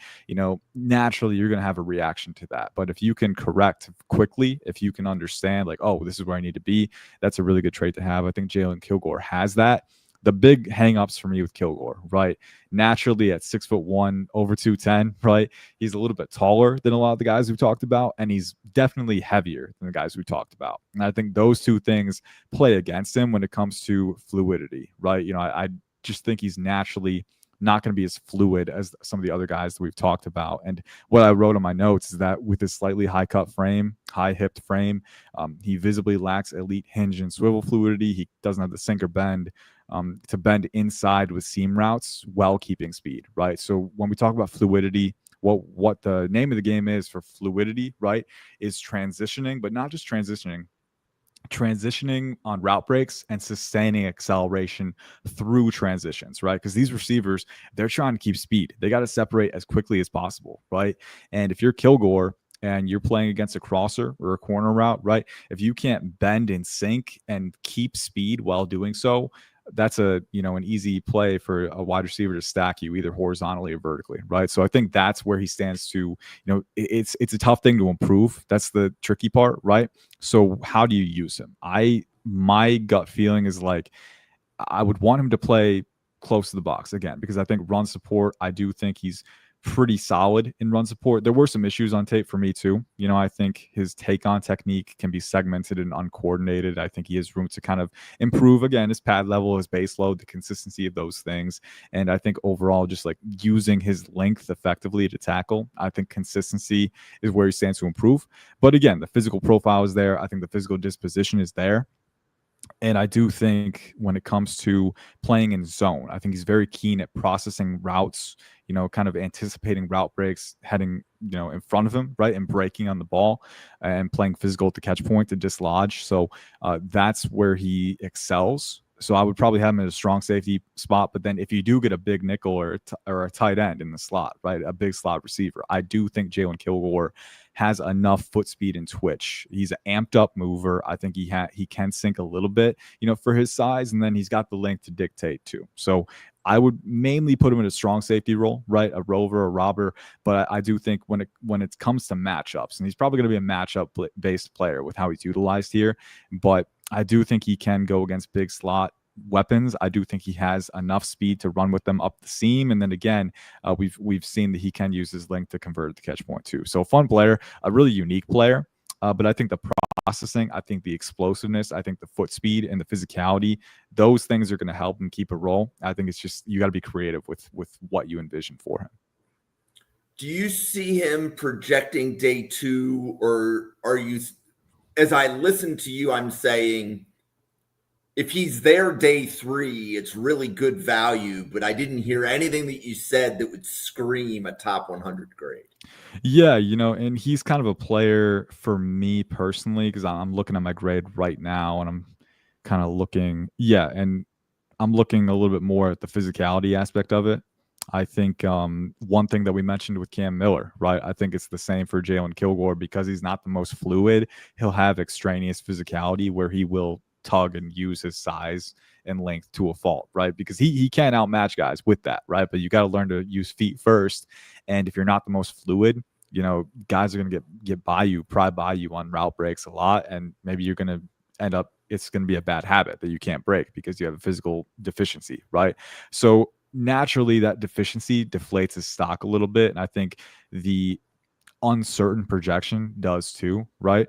naturally you're going to have a reaction to that. But if you can correct quickly, if you can understand, like, oh, this is where I need to be, that's a really good trait to have. I think Jalon Kilgore has that. The big hang-ups for me with Kilgore, right, naturally at 6'1", over 210, right, he's a little bit taller than a lot of the guys we've talked about, and he's definitely heavier than the guys we talked about. And I think those two things play against him when it comes to fluidity, right? I just think he's naturally not going to be as fluid as some of the other guys that we've talked about. And what I wrote on my notes is that with his slightly high-cut frame, high-hipped frame, he visibly lacks elite hinge and swivel fluidity. He doesn't have the sink or bend to bend inside with seam routes while keeping speed, right? So when we talk about fluidity, what the name of the game is for fluidity, right, is transitioning, but not just transitioning on route breaks and sustaining acceleration through transitions, right? Because these receivers, they're trying to keep speed. They got to separate as quickly as possible, right? And if you're Kilgore and you're playing against a crosser or a corner route, right, if you can't bend and sink and keep speed while doing so, that's an easy play for a wide receiver to stack you either horizontally or vertically, right? So I think that's where he stands to, it's a tough thing to improve. That's the tricky part, right? So how do you use him? My gut feeling is like, I would want him to play close to the box again, because I think run support, I do think he's pretty solid in run support. There were some issues on tape for me too. I think his take on technique can be segmented and uncoordinated. I think he has room to kind of improve, again, his pad level, his base load, the consistency of those things. And I think overall, just like using his length effectively to tackle, I think consistency is where he stands to improve. But again, the physical profile is there. I think the physical disposition is there. And I do think when it comes to playing in zone, I think he's very keen at processing routes, kind of anticipating route breaks, heading, in front of him, right, and breaking on the ball and playing physical at the catch point to dislodge. So that's where he excels. So I would probably have him in a strong safety spot. But then if you do get a big nickel or a tight end in the slot, right, a big slot receiver, I do think Jalon Kilgore has enough foot speed and twitch. He's an amped up mover. I think he can sink a little bit, for his size, and then he's got the length to dictate too. So I would mainly put him in a strong safety role, right, a rover, a robber. But I do think when it comes to matchups, and he's probably going to be a matchup based player with how he's utilized here, but I do think he can go against big slot weapons. I do think he has enough speed to run with them up the seam. And then again, we've seen that he can use his length to convert at the catch point too. So a fun player, a really unique player. But I think the processing, I think the explosiveness, I think the foot speed and the physicality, those things are going to help him keep a roll. I think it's just, you got to be creative with what you envision for him. Do you see him projecting day 2, or are you, as I listen to you, I'm saying, if he's there day 3, it's really good value, but I didn't hear anything that you said that would scream a top 100 grade. Yeah, and he's kind of a player for me personally, because I'm looking at my grade right now and I'm kind of looking, and I'm looking a little bit more at the physicality aspect of it. I think one thing that we mentioned with Cam Miller, right? I think it's the same for Jalon Kilgore, because he's not the most fluid. He'll have extraneous physicality where he will tug and use his size and length to a fault, right? Because he can outmatch guys with that, right? But you got to learn to use feet first. And if you're not the most fluid, guys are going to get by you, pry by you on route breaks a lot. And maybe you're going to end up it's going to be a bad habit that you can't break because you have a physical deficiency, right? So naturally that deficiency deflates his stock a little bit. And I think the uncertain projection does too, right?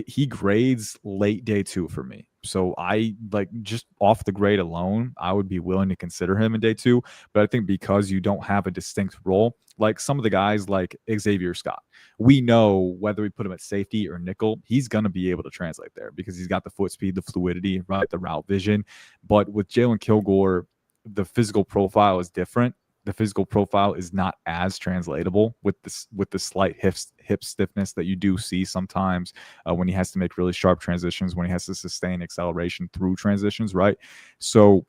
He grades late day 2 for me. So I like just off the grade alone, I would be willing to consider him in day 2. But I think because you don't have a distinct role, like some of the guys like Xavier Scott, we know whether we put him at safety or nickel, he's going to be able to translate there because he's got the foot speed, the fluidity, right, the route vision. But with Jalon Kilgore, the physical profile is different. The physical profile is not as translatable with the slight hip stiffness that you do see sometimes when he has to make really sharp transitions, when he has to sustain acceleration through transitions, right? So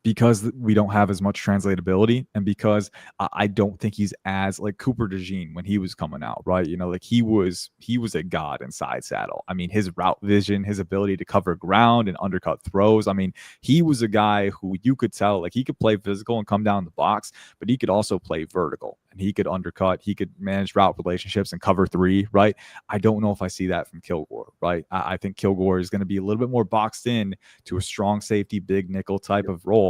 because we don't have as much translatability, and because I don't think he's as like Cooper DeJean when he was coming out, right? You know, like he was a god inside saddle. I mean, his route vision, his ability to cover ground and undercut throws. I mean, he was a guy who you could tell like he could play physical and come down the box, but he could also play vertical and he could undercut. He could manage route relationships and cover 3, right? I don't know if I see that from Kilgore, right? I think Kilgore is going to be a little bit more boxed in to a strong safety, big nickel type of role.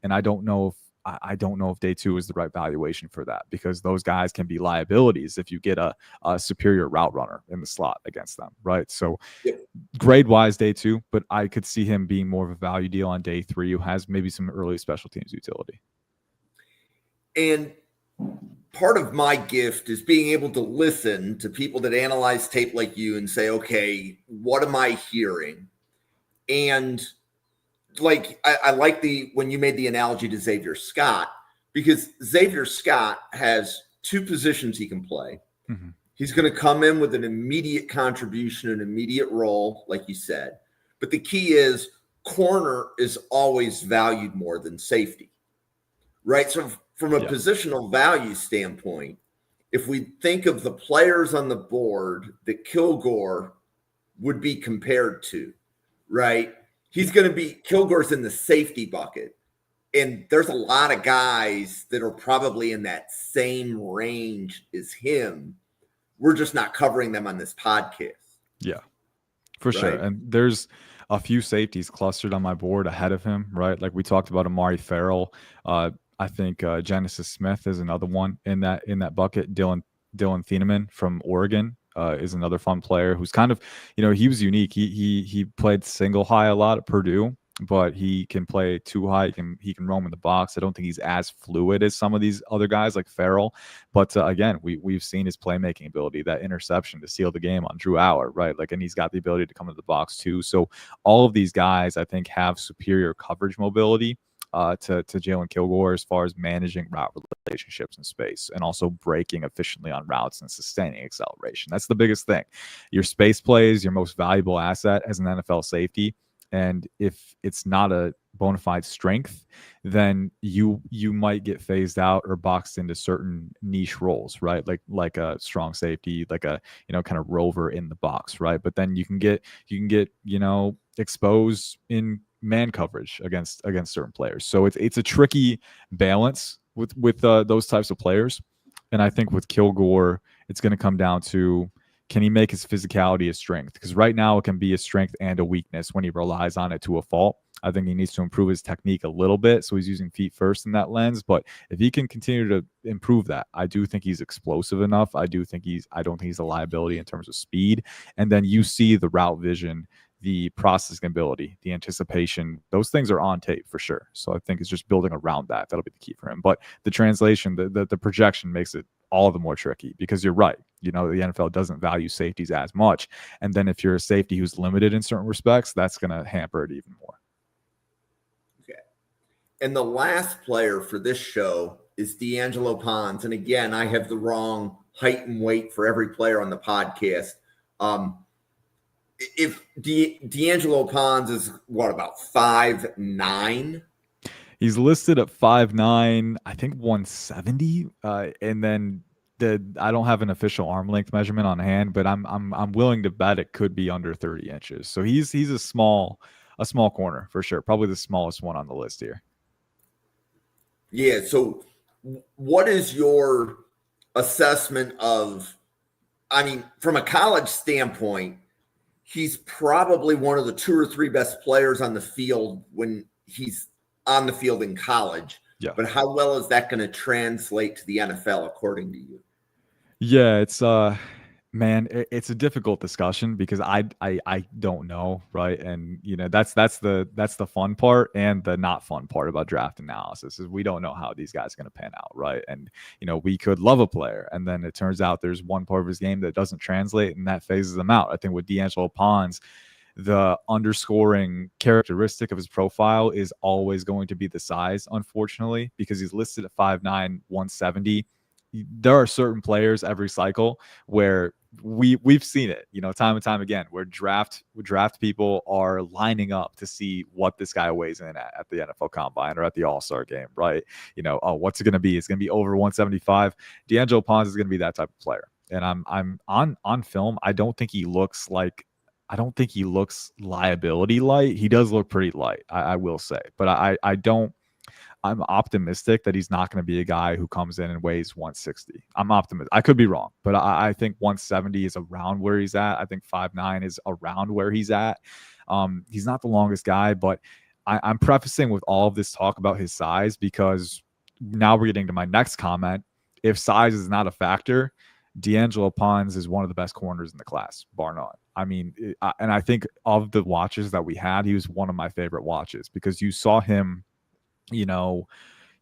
And I don't know if day 2 is the right valuation for that, because those guys can be liabilities if you get a superior route runner in the slot against them, right? So grade wise day 2, but I could see him being more of a value deal on day 3 who has maybe some early special teams utility. And part of my gift is being able to listen to people that analyze tape like you and say, okay, what am I hearing? And like, I like when you made the analogy to Xavier Scott, because Xavier Scott has 2 positions he can play. Mm-hmm. He's going to come in with an immediate contribution, an immediate role, like you said. But the key is corner is always valued more than safety, right? So from a positional value standpoint, if we think of the players on the board that Kilgore would be compared to, right? He's going to be Kilgore's in the safety bucket. And there's a lot of guys that are probably in that same range as him. We're just not covering them on this podcast. Yeah, for sure. And there's a few safeties clustered on my board ahead of him, right? Like we talked about Amare Ferrell. I think Genesis Smith is another one in that bucket. Dylan Thieneman from Oregon is another fun player who's kind of, you know, he was unique. He played single high a lot at Purdue, but he can play 2 high. He can roam in the box. I don't think he's as fluid as some of these other guys like Ferrell, but again, we've seen his playmaking ability, that interception to seal the game on Drew Aller, right? Like, and he's got the ability to come to the box too. So all of these guys, I think, have superior coverage mobility to Jalon Kilgore as far as managing route relationships in space and also breaking efficiently on routes and sustaining acceleration. That's the biggest thing. Your space play is your most valuable asset as an NFL safety. And if it's not a bona fide strength, then you might get phased out or boxed into certain niche roles, right? Like a strong safety, like a, you know, kind of rover in the box, right? But then you can get, you know, exposed in man coverage against certain players. So it's a tricky balance with those types of players. And I think with Kilgore, it's going to come down to, can he make his physicality a strength? Because right now it can be a strength and a weakness when he relies on it to a fault. I think he needs to improve his technique a little bit. So he's using feet first in that lens. But if he can continue to improve that, I do think he's explosive enough. I don't think he's a liability in terms of speed. And then you see the route vision, the processing ability, the anticipation, those things are on tape for sure. So I think it's just building around that. That'll be the key for him. But the translation, the projection makes it all the more tricky, because you're right. You know, the NFL doesn't value safeties as much. And then if you're a safety who's limited in certain respects, that's going to hamper it even more. Okay. And the last player for this show is DeAngelo Pons. And again, I have the wrong height and weight for every player on the podcast. If DeAngelo Pons is what, about 5'9"? He's listed at 5'9", I think 170. And then I don't have an official arm length measurement on hand, but I'm willing to bet it could be under 30 inches. So he's a small corner for sure. Probably the smallest one on the list here. Yeah. So what is your assessment of, I mean, from a college standpoint, he's probably one of the 2 or 3 best players on the field when he's on the field in college. Yeah. But how well is that going to translate to the NFL, according to you? Yeah, it's man, it's a difficult discussion because I don't know, right? And that's the fun part and the not fun part about draft analysis is we don't know how these guys are going to pan out, right? And we could love a player and then it turns out there's one part of his game that doesn't translate and that phases them out. I think with DeAngelo Pons, the underscoring characteristic of his profile is always going to be the size, unfortunately, because he's listed at 5'9", 170. There are certain players every cycle where we've seen it, time and time again, where draft people are lining up to see what this guy weighs in at the NFL Combine or at the All-Star game, right? What's it going to be? It's going to be over 175. DeAngelo Pons is going to be that type of player, and I'm on film. I don't think he looks liability light. He does look pretty light, I will say, but I'm optimistic that he's not going to be a guy who comes in and weighs 160. I'm optimistic. I could be wrong, but I think 170 is around where he's at. I think 5'9" is around where he's at. He's not the longest guy, but I'm prefacing with all of this talk about his size because now we're getting to my next comment. If size is not a factor, DeAngelo Pons is one of the best corners in the class, bar none. I mean, and I think of the watches that we had, he was one of my favorite watches because you saw him,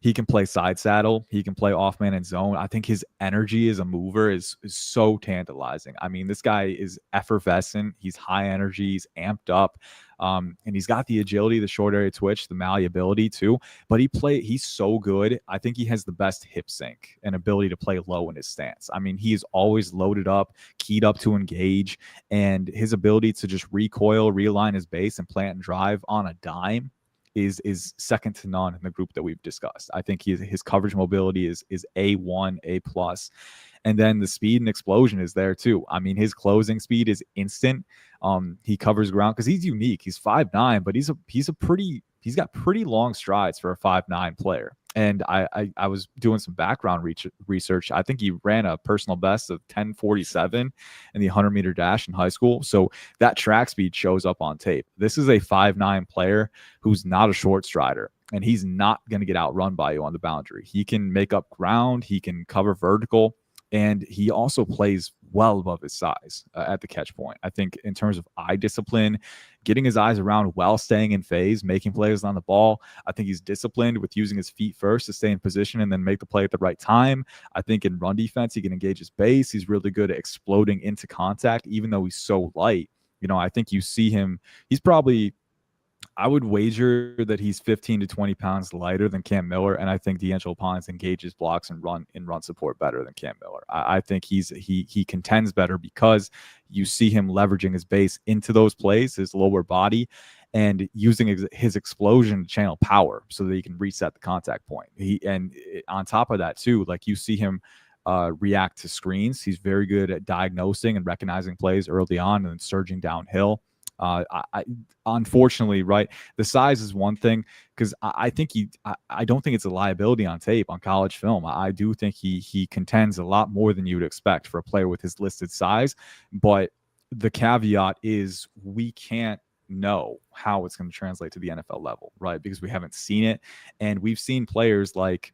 he can play side saddle. He can play off man and zone. I think his energy as a mover is so tantalizing. I mean, this guy is effervescent. He's high energy. He's amped up. And he's got the agility, the short area twitch, the malleability too. But he's so good. I think he has the best hip sync and ability to play low in his stance. I mean, he's always loaded up, keyed up to engage, and his ability to just recoil, realign his base, and plant and drive on a dime is second to none in the group that we've discussed. I think his coverage mobility is A1, A+. And then the speed and explosion is there too. I mean, his closing speed is instant. He covers ground because he's unique. He's 5'9", but he's got pretty long strides for a 5'9" player. And I was doing some background research. I think he ran a personal best of 10:47 in the 100-meter dash in high school. So that track speed shows up on tape. This is a 5'9" player who's not a short strider, and he's not going to get outrun by you on the boundary. He can make up ground. He can cover vertical. And he also plays well above his size at the catch point. I think in terms of eye discipline, getting his eyes around while staying in phase, making plays on the ball. I think he's disciplined with using his feet first to stay in position and then make the play at the right time. I think in run defense, he can engage his base. He's really good at exploding into contact, even though he's so light. I think you see him, he's probably, I would wager that he's 15 to 20 pounds lighter than Cam Miller, and I think DeAngelo Pons engages blocks and run support better than Cam Miller. I think he contends better because you see him leveraging his base into those plays, his lower body, and using his explosion to channel power so that he can reset the contact point. On top of that too, like you see him react to screens. He's very good at diagnosing and recognizing plays early on and then surging downhill. Unfortunately, right, the size is one thing because I don't think it's a liability on tape on college film. I do think he contends a lot more than you would expect for a player with his listed size. But the caveat is we can't know how it's going to translate to the NFL level, right? Because we haven't seen it, and we've seen players like.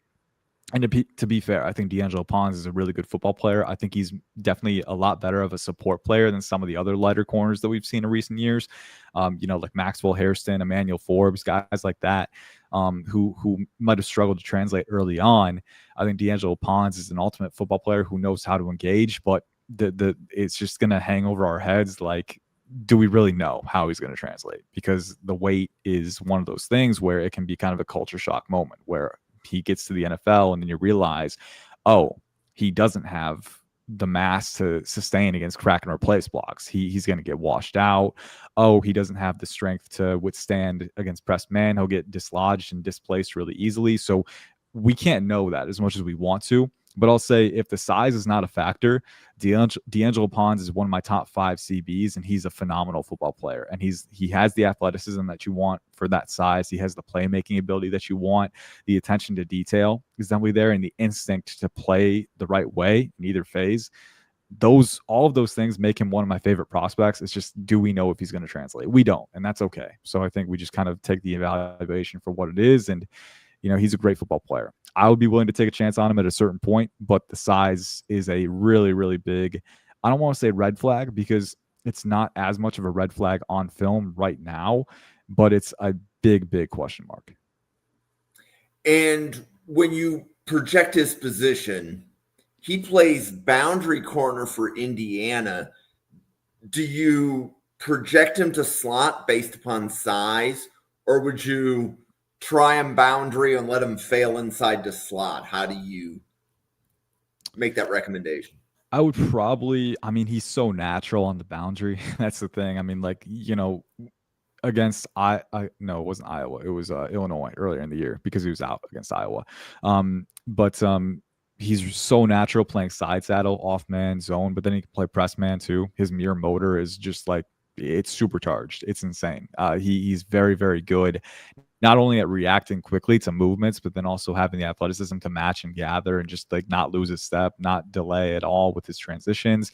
And to be fair, I think DeAngelo Pons is a really good football player. I think he's definitely a lot better of a support player than some of the other lighter corners that we've seen in recent years. Like Maxwell Hairston, Emmanuel Forbes, guys like that, who might have struggled to translate early on. I think DeAngelo Pons is an ultimate football player who knows how to engage, but it's just going to hang over our heads like, do we really know how he's going to translate? Because the weight is one of those things where it can be kind of a culture shock moment where he gets to the NFL and then you realize, oh, he doesn't have the mass to sustain against crack and replace blocks. He's going to get washed out. Oh, he doesn't have the strength to withstand against pressed man. He'll get dislodged and displaced really easily. So we can't know that as much as we want to. But I'll say if the size is not a factor, DeAngelo Pons is one of my top 5 CBs, and he's a phenomenal football player. And he has the athleticism that you want for that size. He has the playmaking ability that you want. The attention to detail is definitely there, and the instinct to play the right way in either phase. all of those things make him one of my favorite prospects. It's just, do we know if he's going to translate? We don't, and that's okay. So I think we just kind of take the evaluation for what it is, and he's a great football player. I would be willing to take a chance on him at a certain point, but the size is a really, really big, I don't want to say red flag, because it's not as much of a red flag on film right now, but it's a big, big question mark. And when you project his position, he plays boundary corner for Indiana. Do you project him to slot based upon size, or would you try him boundary and let him fail inside to slot? How do you make that recommendation? I would probably, he's so natural on the boundary. That's the thing. Against no, it wasn't Iowa. It was Illinois earlier in the year, because he was out against Iowa. But he's so natural playing side saddle, off man, zone, but then he can play press man too. His mirror motor is just like, it's supercharged. It's insane. He's very, very good, not only at reacting quickly to movements, but then also having the athleticism to match and gather and just like not lose a step, not delay at all with his transitions.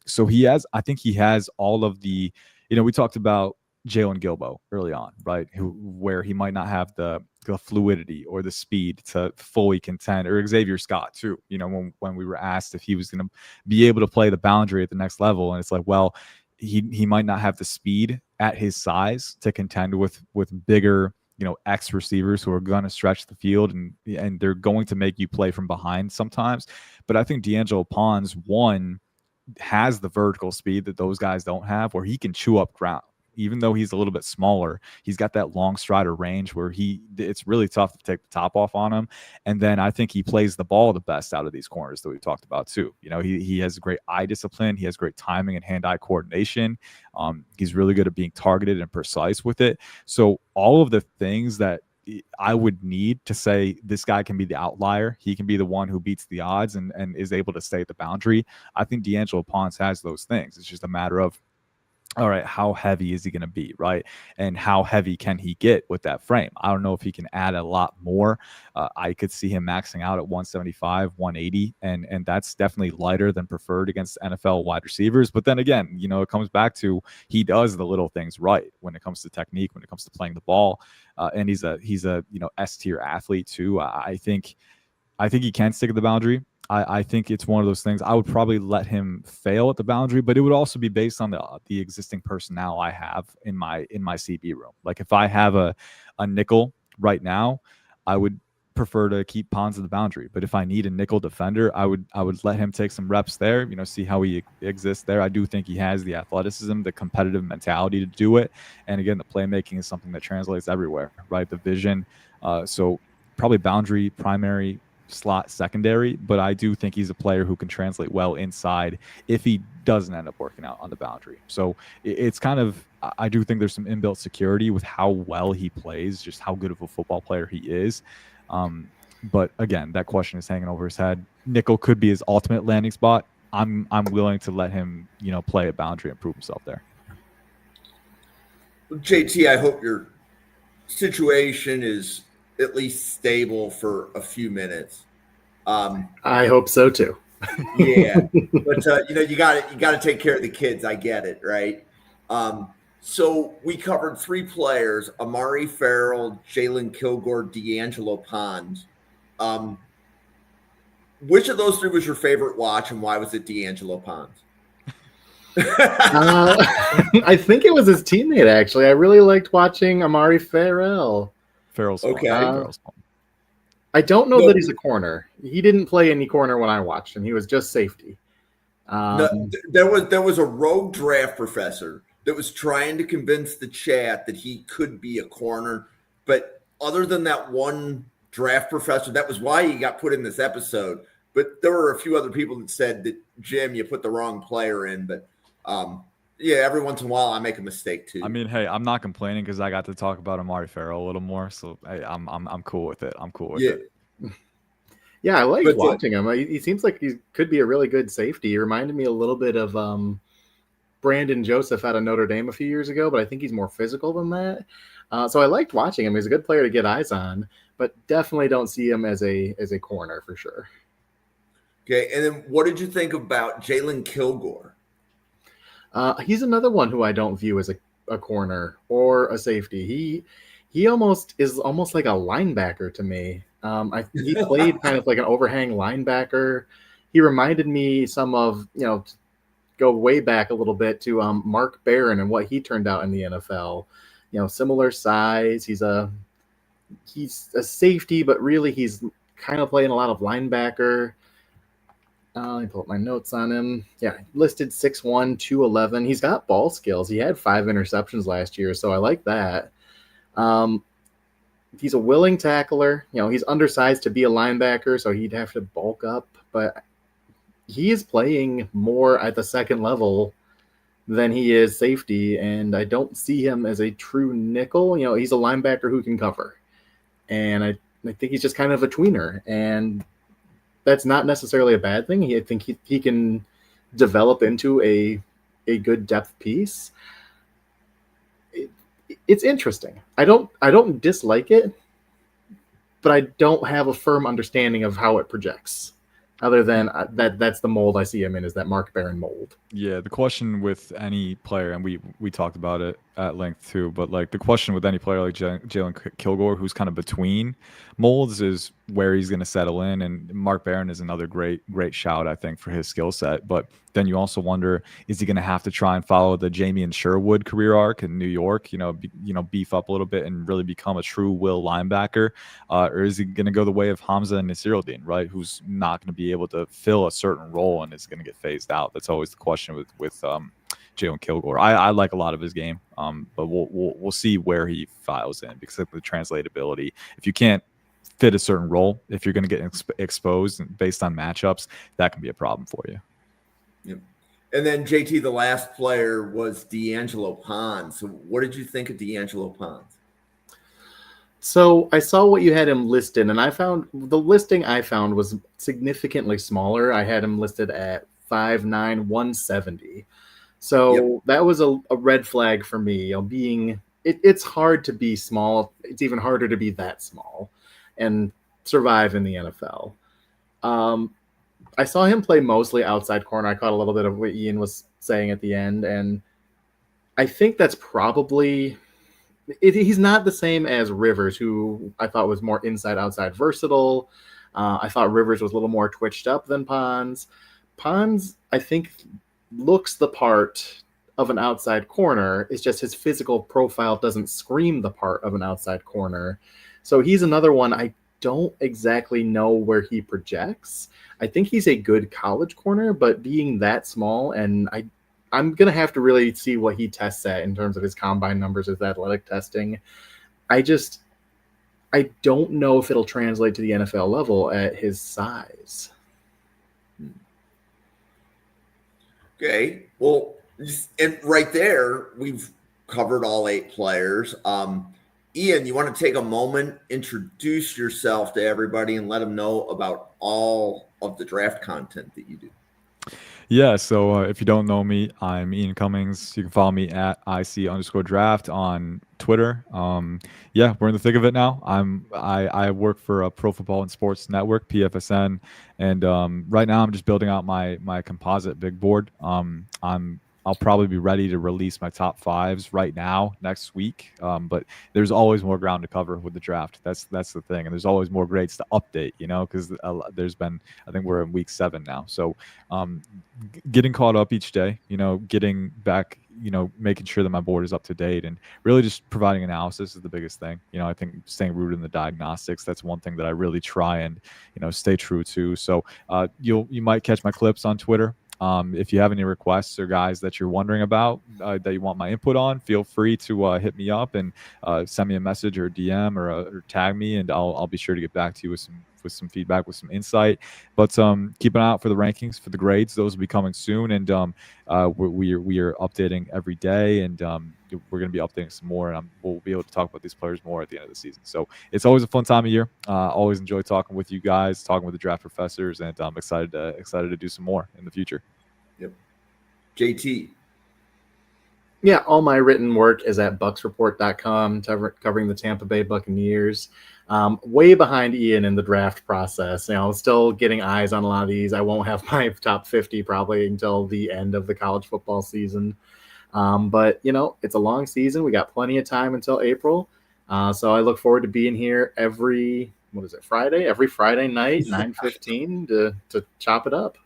So I think he has all of the, we talked about Jaylon Guilbeau early on, right? Where he might not have the fluidity or the speed to fully contend, or Xavier Scott too. When we were asked if he was going to be able to play the boundary at the next level, and it's like, well, he might not have the speed at his size to contend with bigger, X receivers who are going to stretch the field and they're going to make you play from behind sometimes. But I think DeAngelo Pons, one, has the vertical speed that those guys don't have, where he can chew up ground. Even though he's a little bit smaller, he's got that long strider range where it's really tough to take the top off on him. And then I think he plays the ball the best out of these corners that we talked about too. He has great eye discipline. He has great timing and hand-eye coordination. He's really good at being targeted and precise with it. So all of the things that I would need to say this guy can be the outlier, he can be the one who beats the odds and is able to stay at the boundary, I think DeAngelo Pons has those things. It's just a matter of, all right, how heavy is he going to be, right? And how heavy can he get with that frame? I don't know if he can add a lot more. I could see him maxing out at 175, 180, and that's definitely lighter than preferred against NFL wide receivers. But then again, it comes back to, he does the little things right when it comes to technique, when it comes to playing the ball, and he's a S tier athlete too. I think he can stick at the boundary. I think it's one of those things. I would probably let him fail at the boundary, but it would also be based on the existing personnel I have in my CB room. Like if I have a nickel right now, I would prefer to keep Pons at the boundary. But if I need a nickel defender, I would let him take some reps there, see how he exists there. I do think he has the athleticism, the competitive mentality to do it. And again, the playmaking is something that translates everywhere, right? The vision. So probably boundary, primary, slot, secondary, but I do think he's a player who can translate well inside if he doesn't end up working out on the boundary. So it's kind of, I do think there's some inbuilt security with how well he plays, just how good of a football player he is. But again, that question is hanging over his head. Nickel could be his ultimate landing spot. I'm willing to let him, play a boundary and prove himself there. JT, I hope your situation is at least stable for a few minutes. I hope so too. Yeah, but you got to take care of the kids. I get it, right? So we covered 3 players: Amare, Ferrell, Jalon, Kilgore, DeAngelo Pons. Which of those 3 was your favorite watch, and why was it DeAngelo Pons? I think it was his teammate. Actually, I really liked watching Amare Ferrell. Ferrell's okay. Ferrell's fun. I don't know that he's a corner. He didn't play any corner when I watched him. He was just safety. There was a rogue draft professor that was trying to convince the chat that he could be a corner. But other than that one draft professor, that was why he got put in this episode. But there were a few other people that said that, Jim, you put the wrong player in. But yeah, every once in a while I make a mistake too. Hey, I'm not complaining because I got to talk about Amare Ferrell a little more, so I'm cool with it. I'm cool with it. Yeah, I like watching him. He seems like he could be a really good safety. He reminded me a little bit of Brandon Joseph out of Notre Dame a few years ago, but I think he's more physical than that. So I liked watching him. He's a good player to get eyes on, but definitely don't see him as a corner for sure. Okay, and then what did you think about Jalen Kilgore? He's another one who I don't view as a corner or a safety. He almost is almost like a linebacker to me. He played kind of like an overhang linebacker. He reminded me some of, go way back a little bit to Mark Barron and what he turned out in the NFL. Similar size. He's a safety, but really he's kind of playing a lot of linebacker. Let me pull up my notes on him. Yeah, listed 6'1", 211. He's got ball skills. He had 5 interceptions last year, so I like that. He's a willing tackler. He's undersized to be a linebacker, so he'd have to bulk up. But he is playing more at the second level than he is safety, and I don't see him as a true nickel. He's a linebacker who can cover. And I think he's just kind of a tweener, and that's not necessarily a bad thing. I think he can develop into a good depth piece. It's interesting. I don't dislike it, but I don't have a firm understanding of how it projects. Other than that's the mold I see him in, is that Mark Barron mold. Yeah, the question with any player, and we talked about it at length too, but like the question with any player like Jalen Kilgore, who's kind of between molds, is where he's going to settle in. And Mark Barron is another great shout, I think, for his skill set. But then you also wonder, is he going to have to try and follow the Jamie and Sherwood career arc in New York? Beef up a little bit and really become a true will linebacker, or is he going to go the way of Hamza and Nasiruddin, right? Who's not going to be able to fill a certain role and is going to get phased out? That's always the question with Jalen Kilgore. I like a lot of his game, but we'll see where he files in, because of the translatability. If you can't fit a certain role, if you're going to get exposed based on matchups, that can be a problem for you. Yep. And then JT, the last player was DeAngelo Pons. So what did you think of DeAngelo Pons? So I saw what you had him listed, and I found the listing I found was significantly smaller. I had him listed at 5'9", 170. So That was a red flag for me. It's hard to be small. It's even harder to be that small and survive in the NFL. I saw him play mostly outside corner. I caught a little bit of what Ian was saying at the end, and I think that's probably he's not the same as Rivers, who I thought was more inside-outside versatile. I thought Rivers was a little more twitched up than Pons. Pons, I think, looks the part of an outside corner. It's just his physical profile doesn't scream the part of an outside corner. So he's another one I don't exactly know where he projects. I think he's a good college corner, but being that small, and I'm going to have to really see what he tests at in terms of his combine numbers, his athletic testing. I don't know if it'll translate to the NFL level at his size. Okay. Well, and right there, we've covered all 8 players. Ian, you want to take a moment, introduce yourself to everybody, and let them know about all of the draft content that you do. Yeah, so if you don't know me, I'm Ian Cummings. You can follow me at IC_draft on Twitter. Yeah, we're in the thick of it now. I work for a Pro Football and Sports Network, PFSN, and right now I'm just building out my composite big board. I'll probably be ready to release my top 5s right now next week. But there's always more ground to cover with the draft. That's the thing. And there's always more grades to update, because there's been, I think we're in week 7 now. So getting caught up each day, getting back, making sure that my board is up to date, and really just providing analysis is the biggest thing. I think staying rooted in the diagnostics, that's one thing that I really try and, stay true to. So you might catch my clips on Twitter. If you have any requests or guys that you're wondering about that you want my input on, feel free to hit me up and send me a message or a DM or tag me, and I'll be sure to get back to you with some feedback, with some insight. But keep an eye out for the rankings, for the grades. Those will be coming soon, and we are updating every day, and we're going to be updating some more, and we'll be able to talk about these players more at the end of the season. So it's always a fun time of year. Always enjoy talking with you guys, talking with the draft professors, and I'm excited to do some more in the future. Yep. JT. Yeah, all my written work is at bucksreport.com, covering the Tampa Bay Buccaneers. Way behind Ian in the draft process. Still getting eyes on a lot of these. I won't have my top 50 probably until the end of the college football season. But it's a long season. We got plenty of time until April. So I look forward to being here every Friday? Every Friday night, 9:15 to chop it up.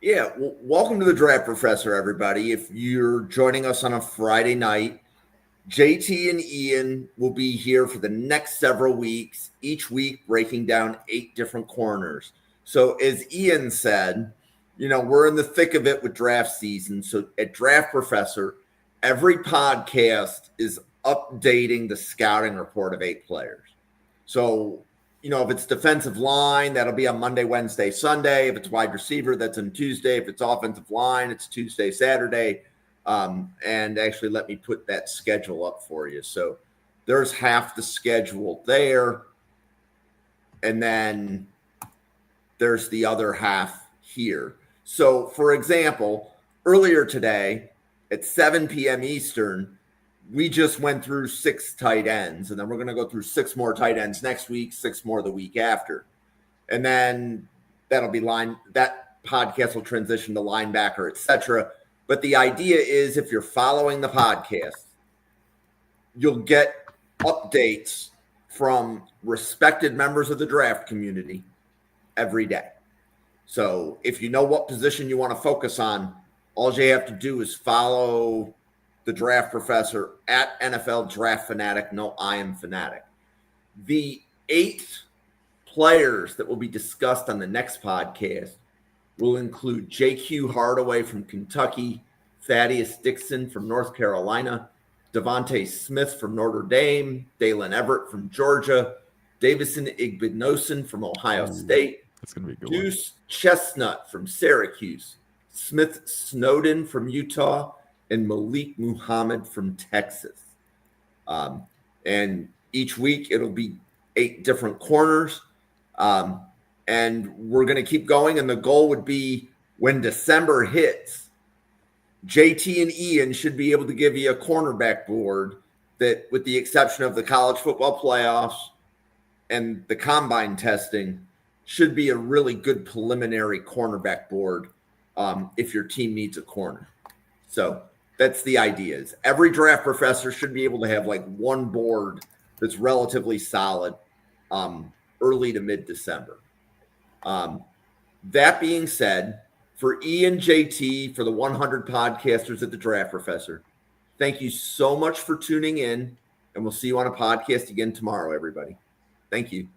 Yeah, well, welcome to the Draft Professor, everybody. If you're joining us on a Friday night, JT and Ian will be here for the next several weeks, each week breaking down 8 different corners. So as Ian said, we're in the thick of it with draft season. So at Draft Professor, every podcast is updating the scouting report of 8 players. So if it's defensive line, that'll be on Monday, Wednesday, Sunday. If it's wide receiver, that's on Tuesday. If it's offensive line, it's Tuesday, Saturday. And actually, let me put that schedule up for you. So there's half the schedule there. And then there's the other half here. So, for example, earlier today at 7 p.m. Eastern, we just went through 6 tight ends, and then we're going to go through 6 more tight ends next week, 6 more the week after. And then that'll be that podcast will transition to linebacker, etc. But the idea is if you're following the podcast, you'll get updates from respected members of the draft community every day. So if you know what position you want to focus on, all you have to do is follow the Draft Professor at NFL Draft Fanatic. No, I am Fanatic. The 8 players that will be discussed on the next podcast will include J.Q. Hardaway from Kentucky, Thaddeus Dixon from North Carolina, Devontae Smith from Notre Dame, Dalen Everett from Georgia, Davison Igbinosun from Ohio State, That's going to be a good Deuce Chestnut from Syracuse, Smith Snowden from Utah, and Malik Muhammad from Texas. And each week it'll be 8 different corners. And we're going to keep going. And the goal would be when December hits, JT and Ian should be able to give you a cornerback board that, with the exception of the college football playoffs and the combine testing, should be a really good preliminary cornerback board if your team needs a corner. So that's the idea. Is every Draft Professor should be able to have like one board that's relatively solid early to mid-December. That being said, for Ian, JT, for the 100 podcasters at the Draft Professor, thank you so much for tuning in, and we'll see you on a podcast again tomorrow, everybody. Thank you.